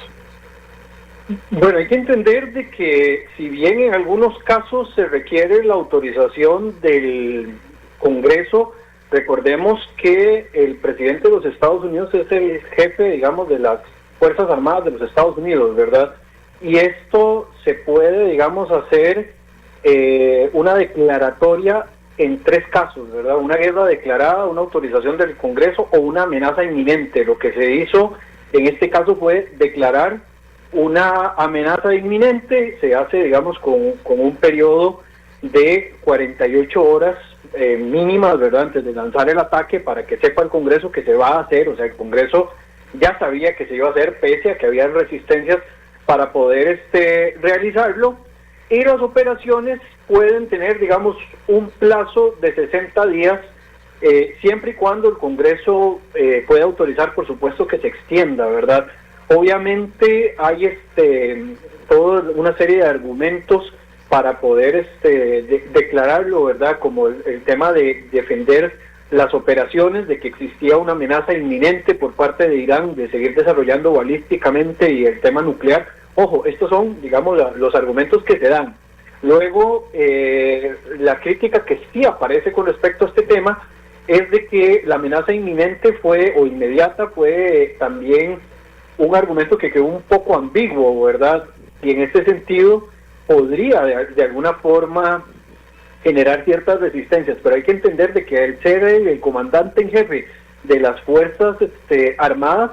S6: Bueno, hay que entender de que si bien en algunos casos se requiere la autorización del Congreso, recordemos que el presidente de los Estados Unidos es el jefe, digamos, de las Fuerzas Armadas de los Estados Unidos, ¿verdad? Y esto se puede, digamos, hacer una declaratoria en 3 casos, ¿verdad? Una guerra declarada, una autorización del Congreso o una amenaza inminente. Lo que se hizo en este caso fue declarar una amenaza inminente. Se hace, digamos, con un periodo de 48 horas mínimas, ¿verdad?, antes de lanzar el ataque, para que sepa el Congreso que se va a hacer. O sea, el Congreso ya sabía que se iba a hacer, pese a que había resistencias para poder realizarlo, y las operaciones pueden tener, digamos, un plazo de 60 días, siempre y cuando el Congreso pueda autorizar, por supuesto, que se extienda, ¿verdad? Obviamente hay toda una serie de argumentos para poder declararlo, ¿verdad? Como el tema de defender las operaciones, de que existía una amenaza inminente por parte de Irán de seguir desarrollando balísticamente, y el tema nuclear. Ojo, estos son, digamos, los argumentos que se dan. Luego, la crítica que sí aparece con respecto a este tema es de que la amenaza inminente o inmediata fue también un argumento que quedó un poco ambiguo, ¿verdad? Y en este sentido podría de alguna forma generar ciertas resistencias, pero hay que entender de que el ser el comandante en jefe de las fuerzas armadas,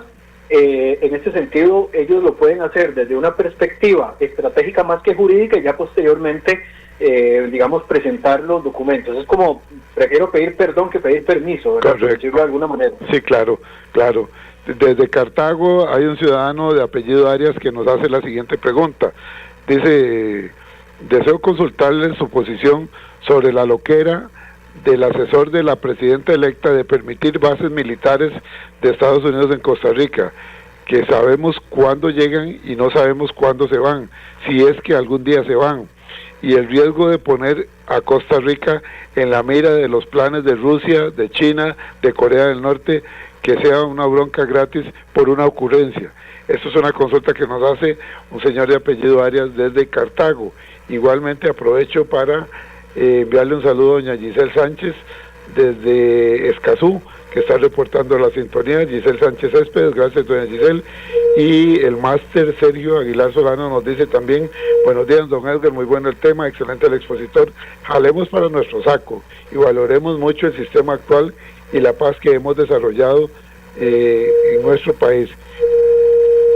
S6: en este sentido ellos lo pueden hacer desde una perspectiva estratégica más que jurídica, y ya posteriormente digamos, presentar los documentos. Es como, prefiero pedir perdón que pedir permiso, ¿verdad? Por decirlo de alguna manera.
S4: Sí, claro. Desde Cartago hay un ciudadano de apellido Arias que nos hace la siguiente pregunta. Dice: deseo consultarle su posición sobre la loquera del asesor de la presidenta electa de permitir bases militares de Estados Unidos en Costa Rica, que sabemos cuándo llegan y no sabemos cuándo se van, si es que algún día se van, y el riesgo de poner a Costa Rica en la mira de los planes de Rusia, de China, de Corea del Norte, que sea una bronca gratis por una ocurrencia. Esto es una consulta que nos hace un señor de apellido Arias desde Cartago. Igualmente aprovecho para enviarle un saludo a doña Giselle Sánchez desde Escazú, que está reportando la sintonía. Giselle Sánchez Céspedes, gracias doña Giselle. Y el máster Sergio Aguilar Solano nos dice también: buenos días don Edgar, muy bueno el tema, excelente el expositor, jalemos para nuestro saco y valoremos mucho el sistema actual y la paz que hemos desarrollado en nuestro país,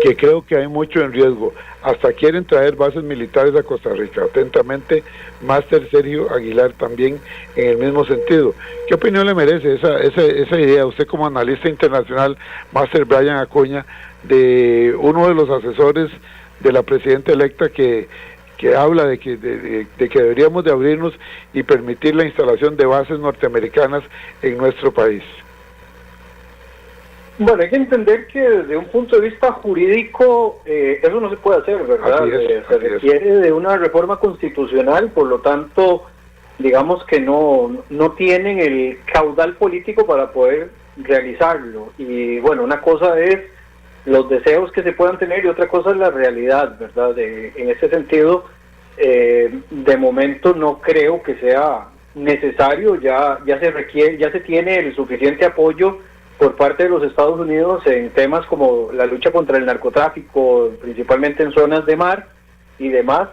S4: que creo que hay mucho en riesgo, hasta quieren traer bases militares a Costa Rica. Atentamente, máster Sergio Aguilar, también en el mismo sentido. ¿Qué opinión le merece esa idea, usted como analista internacional, máster Brian Acuña, de uno de los asesores de la presidenta electa que habla de que deberíamos de abrirnos y permitir la instalación de bases norteamericanas en nuestro país?
S6: Bueno, hay que entender que desde un punto de vista jurídico eso no se puede hacer, ¿verdad? Se requiere de una reforma constitucional, por lo tanto, digamos que no tienen el caudal político para poder realizarlo. Y bueno, una cosa es los deseos que se puedan tener y otra cosa es la realidad, ¿verdad? En ese sentido, de momento no creo que sea necesario, ya se tiene el suficiente apoyo por parte de los Estados Unidos en temas como la lucha contra el narcotráfico, principalmente en zonas de mar y demás.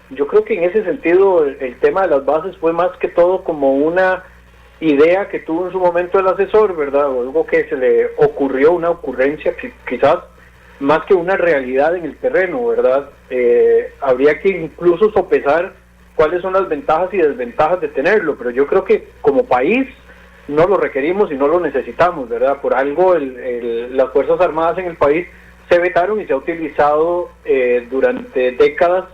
S6: Yo creo que en ese sentido el tema de las bases fue más que todo como una idea que tuvo en su momento el asesor, ¿verdad? O algo que se le ocurrió, una ocurrencia que quizás más que una realidad en el terreno, ¿verdad? Habría que incluso sopesar cuáles son las ventajas y desventajas de tenerlo, pero yo creo que como país no lo requerimos y no lo necesitamos, ¿verdad? Por algo las Fuerzas Armadas en el país se vetaron y se ha utilizado durante décadas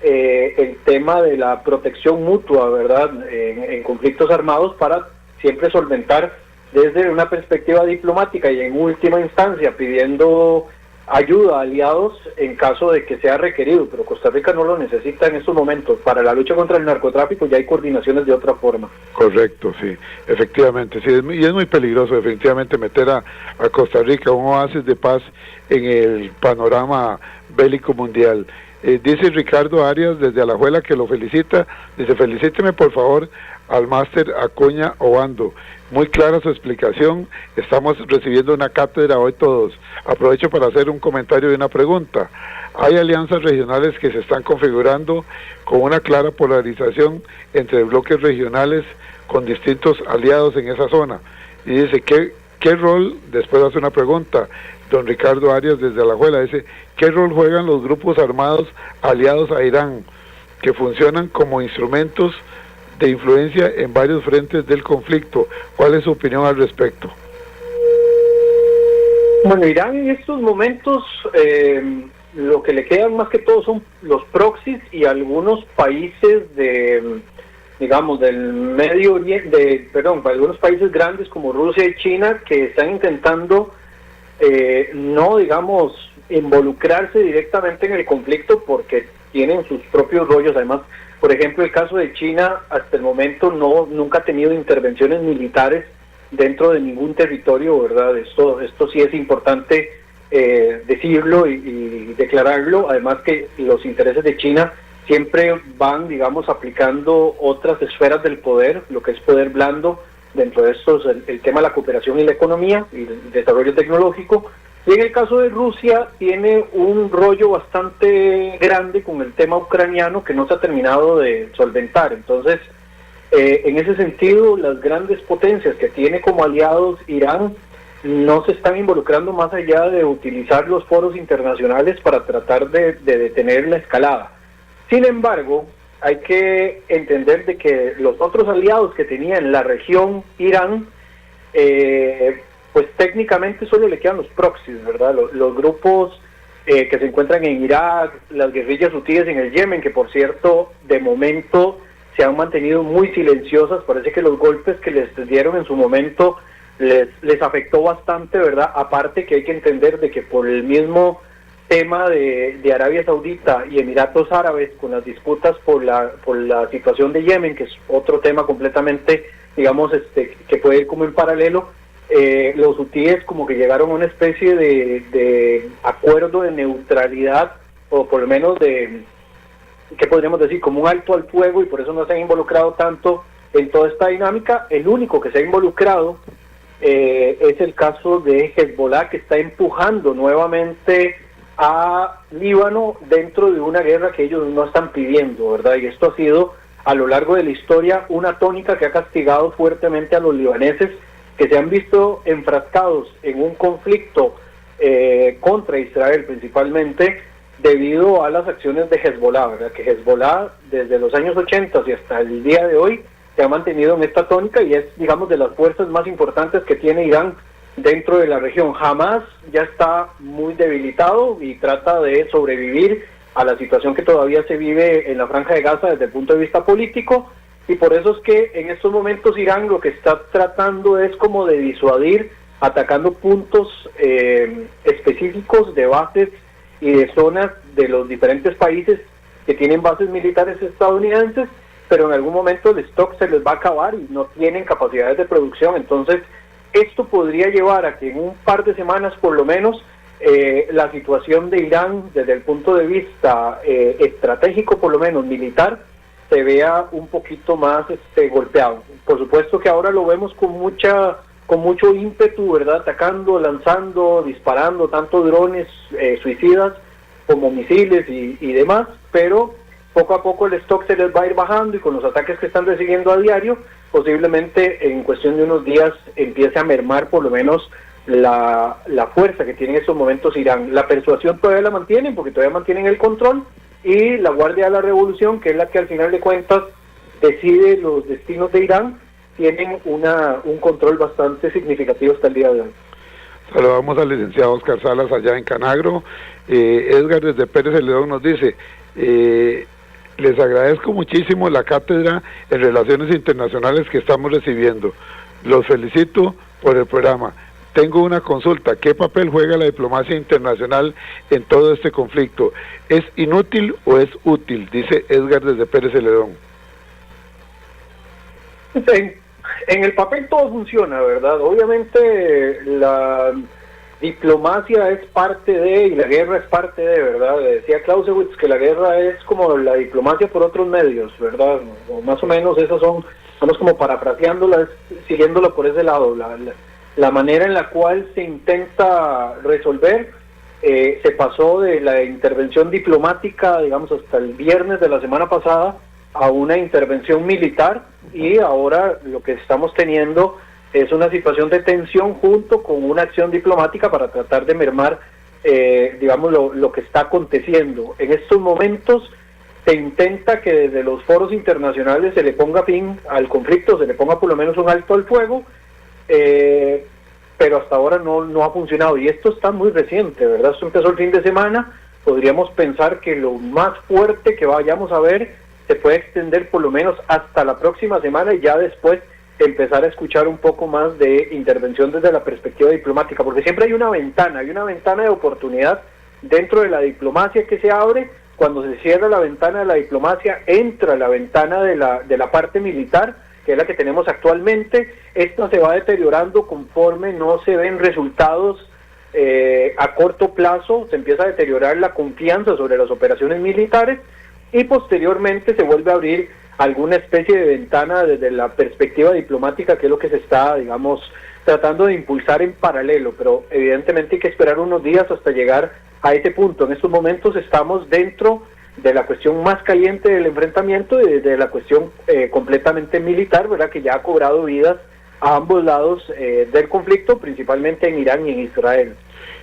S6: el tema de la protección mutua, ¿verdad? En conflictos armados, para siempre solventar desde una perspectiva diplomática y en última instancia pidiendo ayuda a aliados en caso de que sea requerido, pero Costa Rica no lo necesita en estos momentos. Para la lucha contra el narcotráfico ya hay coordinaciones de otra forma.
S4: Correcto, sí, efectivamente, sí, y es muy peligroso definitivamente meter a Costa Rica, un oasis de paz en el panorama bélico mundial. Dice Ricardo Arias desde Alajuela que lo felicita, dice: felicíteme por favor al máster Acuña Obando, muy clara su explicación, estamos recibiendo una cátedra hoy todos. Aprovecho para hacer un comentario y una pregunta. Hay alianzas regionales que se están configurando con una clara polarización entre bloques regionales con distintos aliados en esa zona. Y dice, ¿qué rol, después hace una pregunta, don Ricardo Arias desde Alajuela, dice, ¿qué rol juegan los grupos armados aliados a Irán, que funcionan como instrumentos de influencia en varios frentes del conflicto? ¿Cuál es su opinión al respecto?
S6: Bueno, Irán en estos momentos lo que le quedan más que todo son los proxies y algunos países de, digamos, del Medio Oriente, algunos países grandes como Rusia y China que están intentando no, digamos, involucrarse directamente en el conflicto porque tienen sus propios rollos. Además, por ejemplo, el caso de China hasta el momento nunca ha tenido intervenciones militares dentro de ningún territorio, ¿verdad? Esto sí es importante decirlo y declararlo. Además que los intereses de China siempre van, digamos, aplicando otras esferas del poder, lo que es poder blando. Dentro de estos, el tema de la cooperación y la economía y el desarrollo tecnológico. Y en el caso de Rusia tiene un rollo bastante grande con el tema ucraniano que no se ha terminado de solventar. Entonces, en ese sentido, las grandes potencias que tiene como aliados Irán no se están involucrando más allá de utilizar los foros internacionales para tratar de detener la escalada. Sin embargo, hay que entender de que los otros aliados que tenía en la región Irán, pues técnicamente solo le quedan los proxies, ¿verdad? Los grupos que se encuentran en Irak, las guerrillas hutíes en el Yemen, que por cierto, de momento se han mantenido muy silenciosas. Parece que los golpes que les dieron en su momento les afectó bastante, ¿verdad? Aparte que hay que entender de que por el mismo tema de Arabia Saudita y Emiratos Árabes, con las disputas por la situación de Yemen, que es otro tema completamente, digamos, que puede ir como en paralelo, los hutíes como que llegaron a una especie de acuerdo de neutralidad, o por lo menos de, ¿qué podríamos decir? Como un alto al fuego, y por eso no se han involucrado tanto en toda esta dinámica. El único que se ha involucrado es el caso de Hezbollah, que está empujando nuevamente a Líbano dentro de una guerra que ellos no están pidiendo, ¿verdad? Y esto ha sido a lo largo de la historia una tónica que ha castigado fuertemente a los libaneses, que se han visto enfrascados en un conflicto contra Israel principalmente debido a las acciones de Hezbollah, ¿verdad? Que Hezbollah desde los años 80 y hasta el día de hoy se ha mantenido en esta tónica y es, digamos, de las fuerzas más importantes que tiene Irán dentro de la región. Hamas ya está muy debilitado y trata de sobrevivir a la situación que todavía se vive en la Franja de Gaza desde el punto de vista político, y por eso es que en estos momentos Irán lo que está tratando es como de disuadir, atacando puntos específicos de bases y de zonas de los diferentes países que tienen bases militares estadounidenses, pero en algún momento el stock se les va a acabar y no tienen capacidades de producción. Entonces esto podría llevar a que en un par de semanas por lo menos la situación de Irán desde el punto de vista estratégico, por lo menos militar, se vea un poquito más golpeado. Por supuesto que ahora lo vemos con mucho ímpetu, ¿verdad? Atacando, lanzando, disparando tanto drones suicidas como misiles y demás, pero poco a poco el stock se les va a ir bajando, y con los ataques que están recibiendo a diario, posiblemente en cuestión de unos días empiece a mermar por lo menos la fuerza que tiene en estos momentos Irán. La persuasión todavía la mantienen, porque todavía mantienen el control, y la Guardia de la Revolución, que es la que al final de cuentas decide los destinos de Irán, tienen un control bastante significativo hasta el día de hoy.
S4: Saludamos al licenciado Oscar Salas allá en Canagro. Edgar desde Pérez Celedón nos dice: les agradezco muchísimo la cátedra en Relaciones Internacionales que estamos recibiendo. Los felicito por el programa. Tengo una consulta: ¿qué papel juega la diplomacia internacional en todo este conflicto? ¿Es inútil o es útil? Dice Edgar desde Pérez Celedón.
S6: En el papel todo funciona, ¿verdad? Obviamente la diplomacia es parte de, y la guerra es parte de, ¿verdad? Decía Clausewitz que la guerra es como la diplomacia por otros medios, ¿verdad? O más o menos esas son, estamos como parafraseándola, siguiéndola por ese lado. La manera en la cual se intenta resolver, se pasó de la intervención diplomática, digamos, hasta el viernes de la semana pasada, a una intervención militar, y ahora lo que estamos teniendo es una situación de tensión junto con una acción diplomática para tratar de mermar, digamos, lo que está aconteciendo. En estos momentos se intenta que desde los foros internacionales se le ponga fin al conflicto, se le ponga por lo menos un alto al fuego, pero hasta ahora no ha funcionado, y esto está muy reciente, ¿verdad? Esto empezó el fin de semana, podríamos pensar que lo más fuerte que vayamos a ver se puede extender por lo menos hasta la próxima semana y ya después empezar a escuchar un poco más de intervención desde la perspectiva diplomática, porque siempre hay una ventana de oportunidad dentro de la diplomacia que se abre. Cuando se cierra la ventana de la diplomacia, entra la ventana de la parte militar, que es la que tenemos actualmente. Esta se va deteriorando conforme no se ven resultados a corto plazo, se empieza a deteriorar la confianza sobre las operaciones militares y posteriormente se vuelve a abrir alguna especie de ventana desde la perspectiva diplomática, que es lo que se está, digamos, tratando de impulsar en paralelo, pero evidentemente hay que esperar unos días hasta llegar a ese punto. En estos momentos estamos dentro de la cuestión más caliente del enfrentamiento y de la cuestión completamente militar, ¿verdad?, que ya ha cobrado vidas a ambos lados del conflicto, principalmente en Irán y en Israel.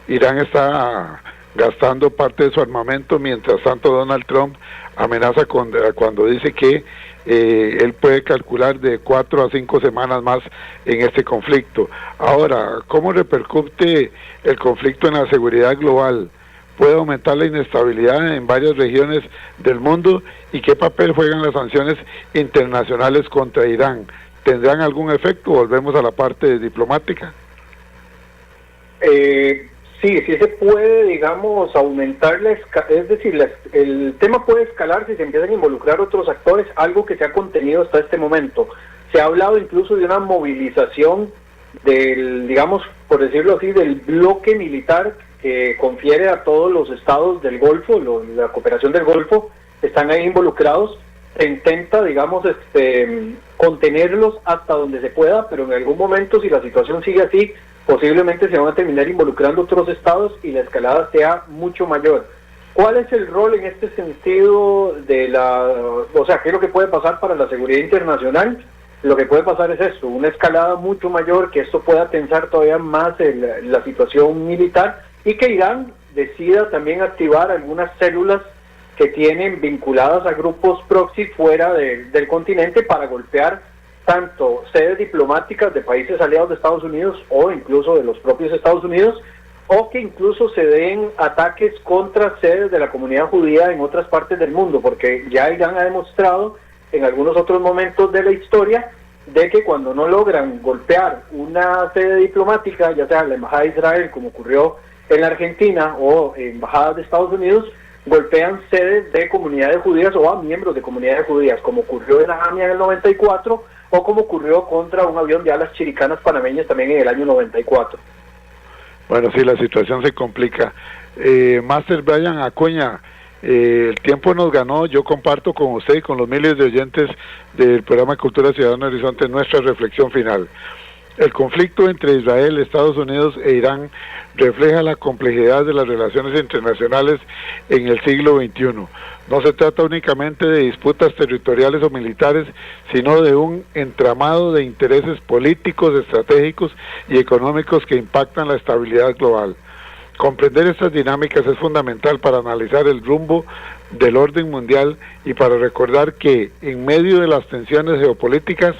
S4: Irán está gastando parte de su armamento, mientras tanto Donald Trump amenaza cuando dice que él puede calcular de 4 a 5 semanas más en este conflicto. Ahora, ¿cómo repercute el conflicto en la seguridad global? ¿Puede aumentar la inestabilidad en varias regiones del mundo? ¿Y qué papel juegan las sanciones internacionales contra Irán? ¿Tendrán algún efecto? Volvemos a la parte diplomática.
S6: Sí se puede, digamos, aumentar es decir, el tema puede escalar si se empiezan a involucrar otros actores, algo que se ha contenido hasta este momento. Se ha hablado incluso de una movilización del, digamos, por decirlo así, del bloque militar que confiere a todos los estados del Golfo, la cooperación del Golfo, están ahí involucrados. Se intenta, digamos, contenerlos hasta donde se pueda, pero en algún momento, si la situación sigue así, posiblemente se van a terminar involucrando otros estados y la escalada sea mucho mayor. ¿Cuál es el rol en este sentido ¿qué es lo que puede pasar para la seguridad internacional? Lo que puede pasar es esto, una escalada mucho mayor, que esto pueda tensar todavía más la situación militar y que Irán decida también activar algunas células que tienen vinculadas a grupos proxy fuera del continente para golpear tanto sedes diplomáticas de países aliados de Estados Unidos o incluso de los propios Estados Unidos, o que incluso se den ataques contra sedes de la comunidad judía en otras partes del mundo, porque ya Irán ha demostrado en algunos otros momentos de la historia de que cuando no logran golpear una sede diplomática, ya sea la Embajada de Israel, como ocurrió en la Argentina, o embajadas de Estados Unidos, golpean sedes de comunidades judías o a miembros de comunidades judías, como ocurrió en la AMIA en el 94, o como ocurrió contra un avión de alas chiricanas panameñas también en el año 94.
S4: Bueno, sí, la situación se complica. Master Brian Acuña, el tiempo nos ganó. Yo comparto con usted y con los miles de oyentes del programa Cultura Ciudadana Horizonte nuestra reflexión final. El conflicto entre Israel, Estados Unidos e Irán refleja la complejidad de las relaciones internacionales en el siglo XXI. No se trata únicamente de disputas territoriales o militares, sino de un entramado de intereses políticos, estratégicos y económicos que impactan la estabilidad global. Comprender estas dinámicas es fundamental para analizar el rumbo del orden mundial y para recordar que en medio de las tensiones geopolíticas,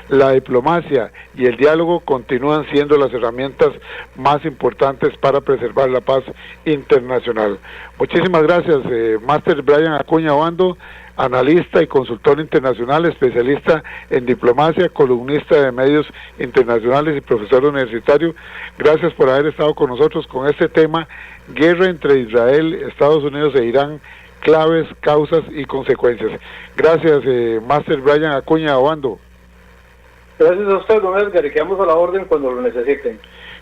S4: la diplomacia y el diálogo continúan siendo las herramientas más importantes para preservar la paz internacional. Muchísimas gracias, Master Brian Acuña Obando, analista y consultor internacional, especialista en diplomacia, columnista de medios internacionales y profesor universitario. Gracias por haber estado con nosotros con este tema, guerra entre Israel, Estados Unidos e Irán, claves, causas y consecuencias. Gracias, Master Brian Acuña Obando.
S6: Gracias a usted, don Edgar, y quedamos a la orden cuando lo necesiten.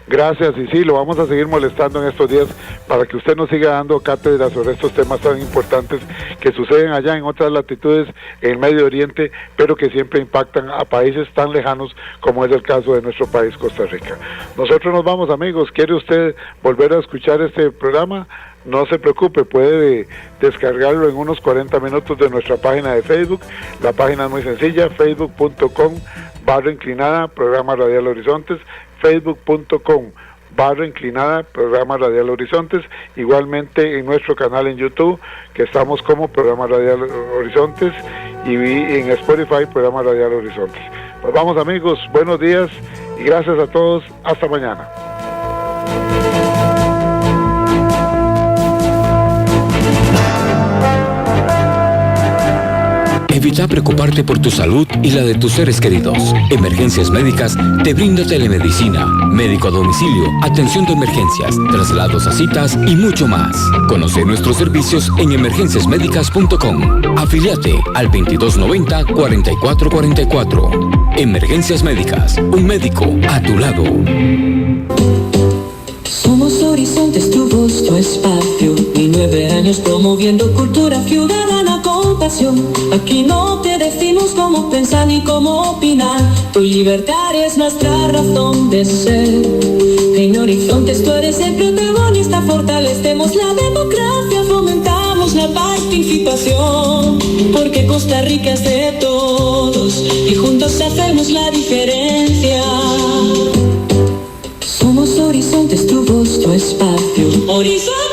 S4: Gracias, y sí, lo vamos a seguir molestando en estos días para que usted nos siga dando cátedra sobre estos temas tan importantes que suceden allá en otras latitudes en el Medio Oriente, pero que siempre impactan a países tan lejanos como es el caso de nuestro país, Costa Rica. Nosotros nos vamos, amigos. ¿Quiere usted volver a escuchar este programa? No se preocupe, puede descargarlo en unos 40 minutos de nuestra página de Facebook. La página es muy sencilla, facebook.com/inclinada Programa Radial Horizontes, facebook.com/inclinada Programa Radial Horizontes, igualmente en nuestro canal en YouTube, que estamos como Programa Radial Horizontes, y en Spotify, Programa Radial Horizontes. Nos vamos, amigos, buenos días y gracias a todos, hasta mañana.
S2: Evita preocuparte por tu salud y la de tus seres queridos. Emergencias Médicas te brinda telemedicina, médico a domicilio, atención de emergencias, traslados a citas y mucho más. Conoce nuestros servicios en emergenciasmedicas.com. Afíliate al 2290-4444. Emergencias Médicas, un médico a tu lado.
S1: Somos Horizontes, tu voz, tu espacio. Y 9 años promoviendo cultura ciudadana con pasión. Aquí no te decimos cómo pensar ni cómo opinar. Tu libertad es nuestra razón de ser. En Horizontes tú eres el protagonista. Fortalecemos la democracia, fomentamos la participación. Porque Costa Rica es de todos y juntos hacemos la diferencia. Somos Horizontes, tu voz, tu espacio. Horizonte.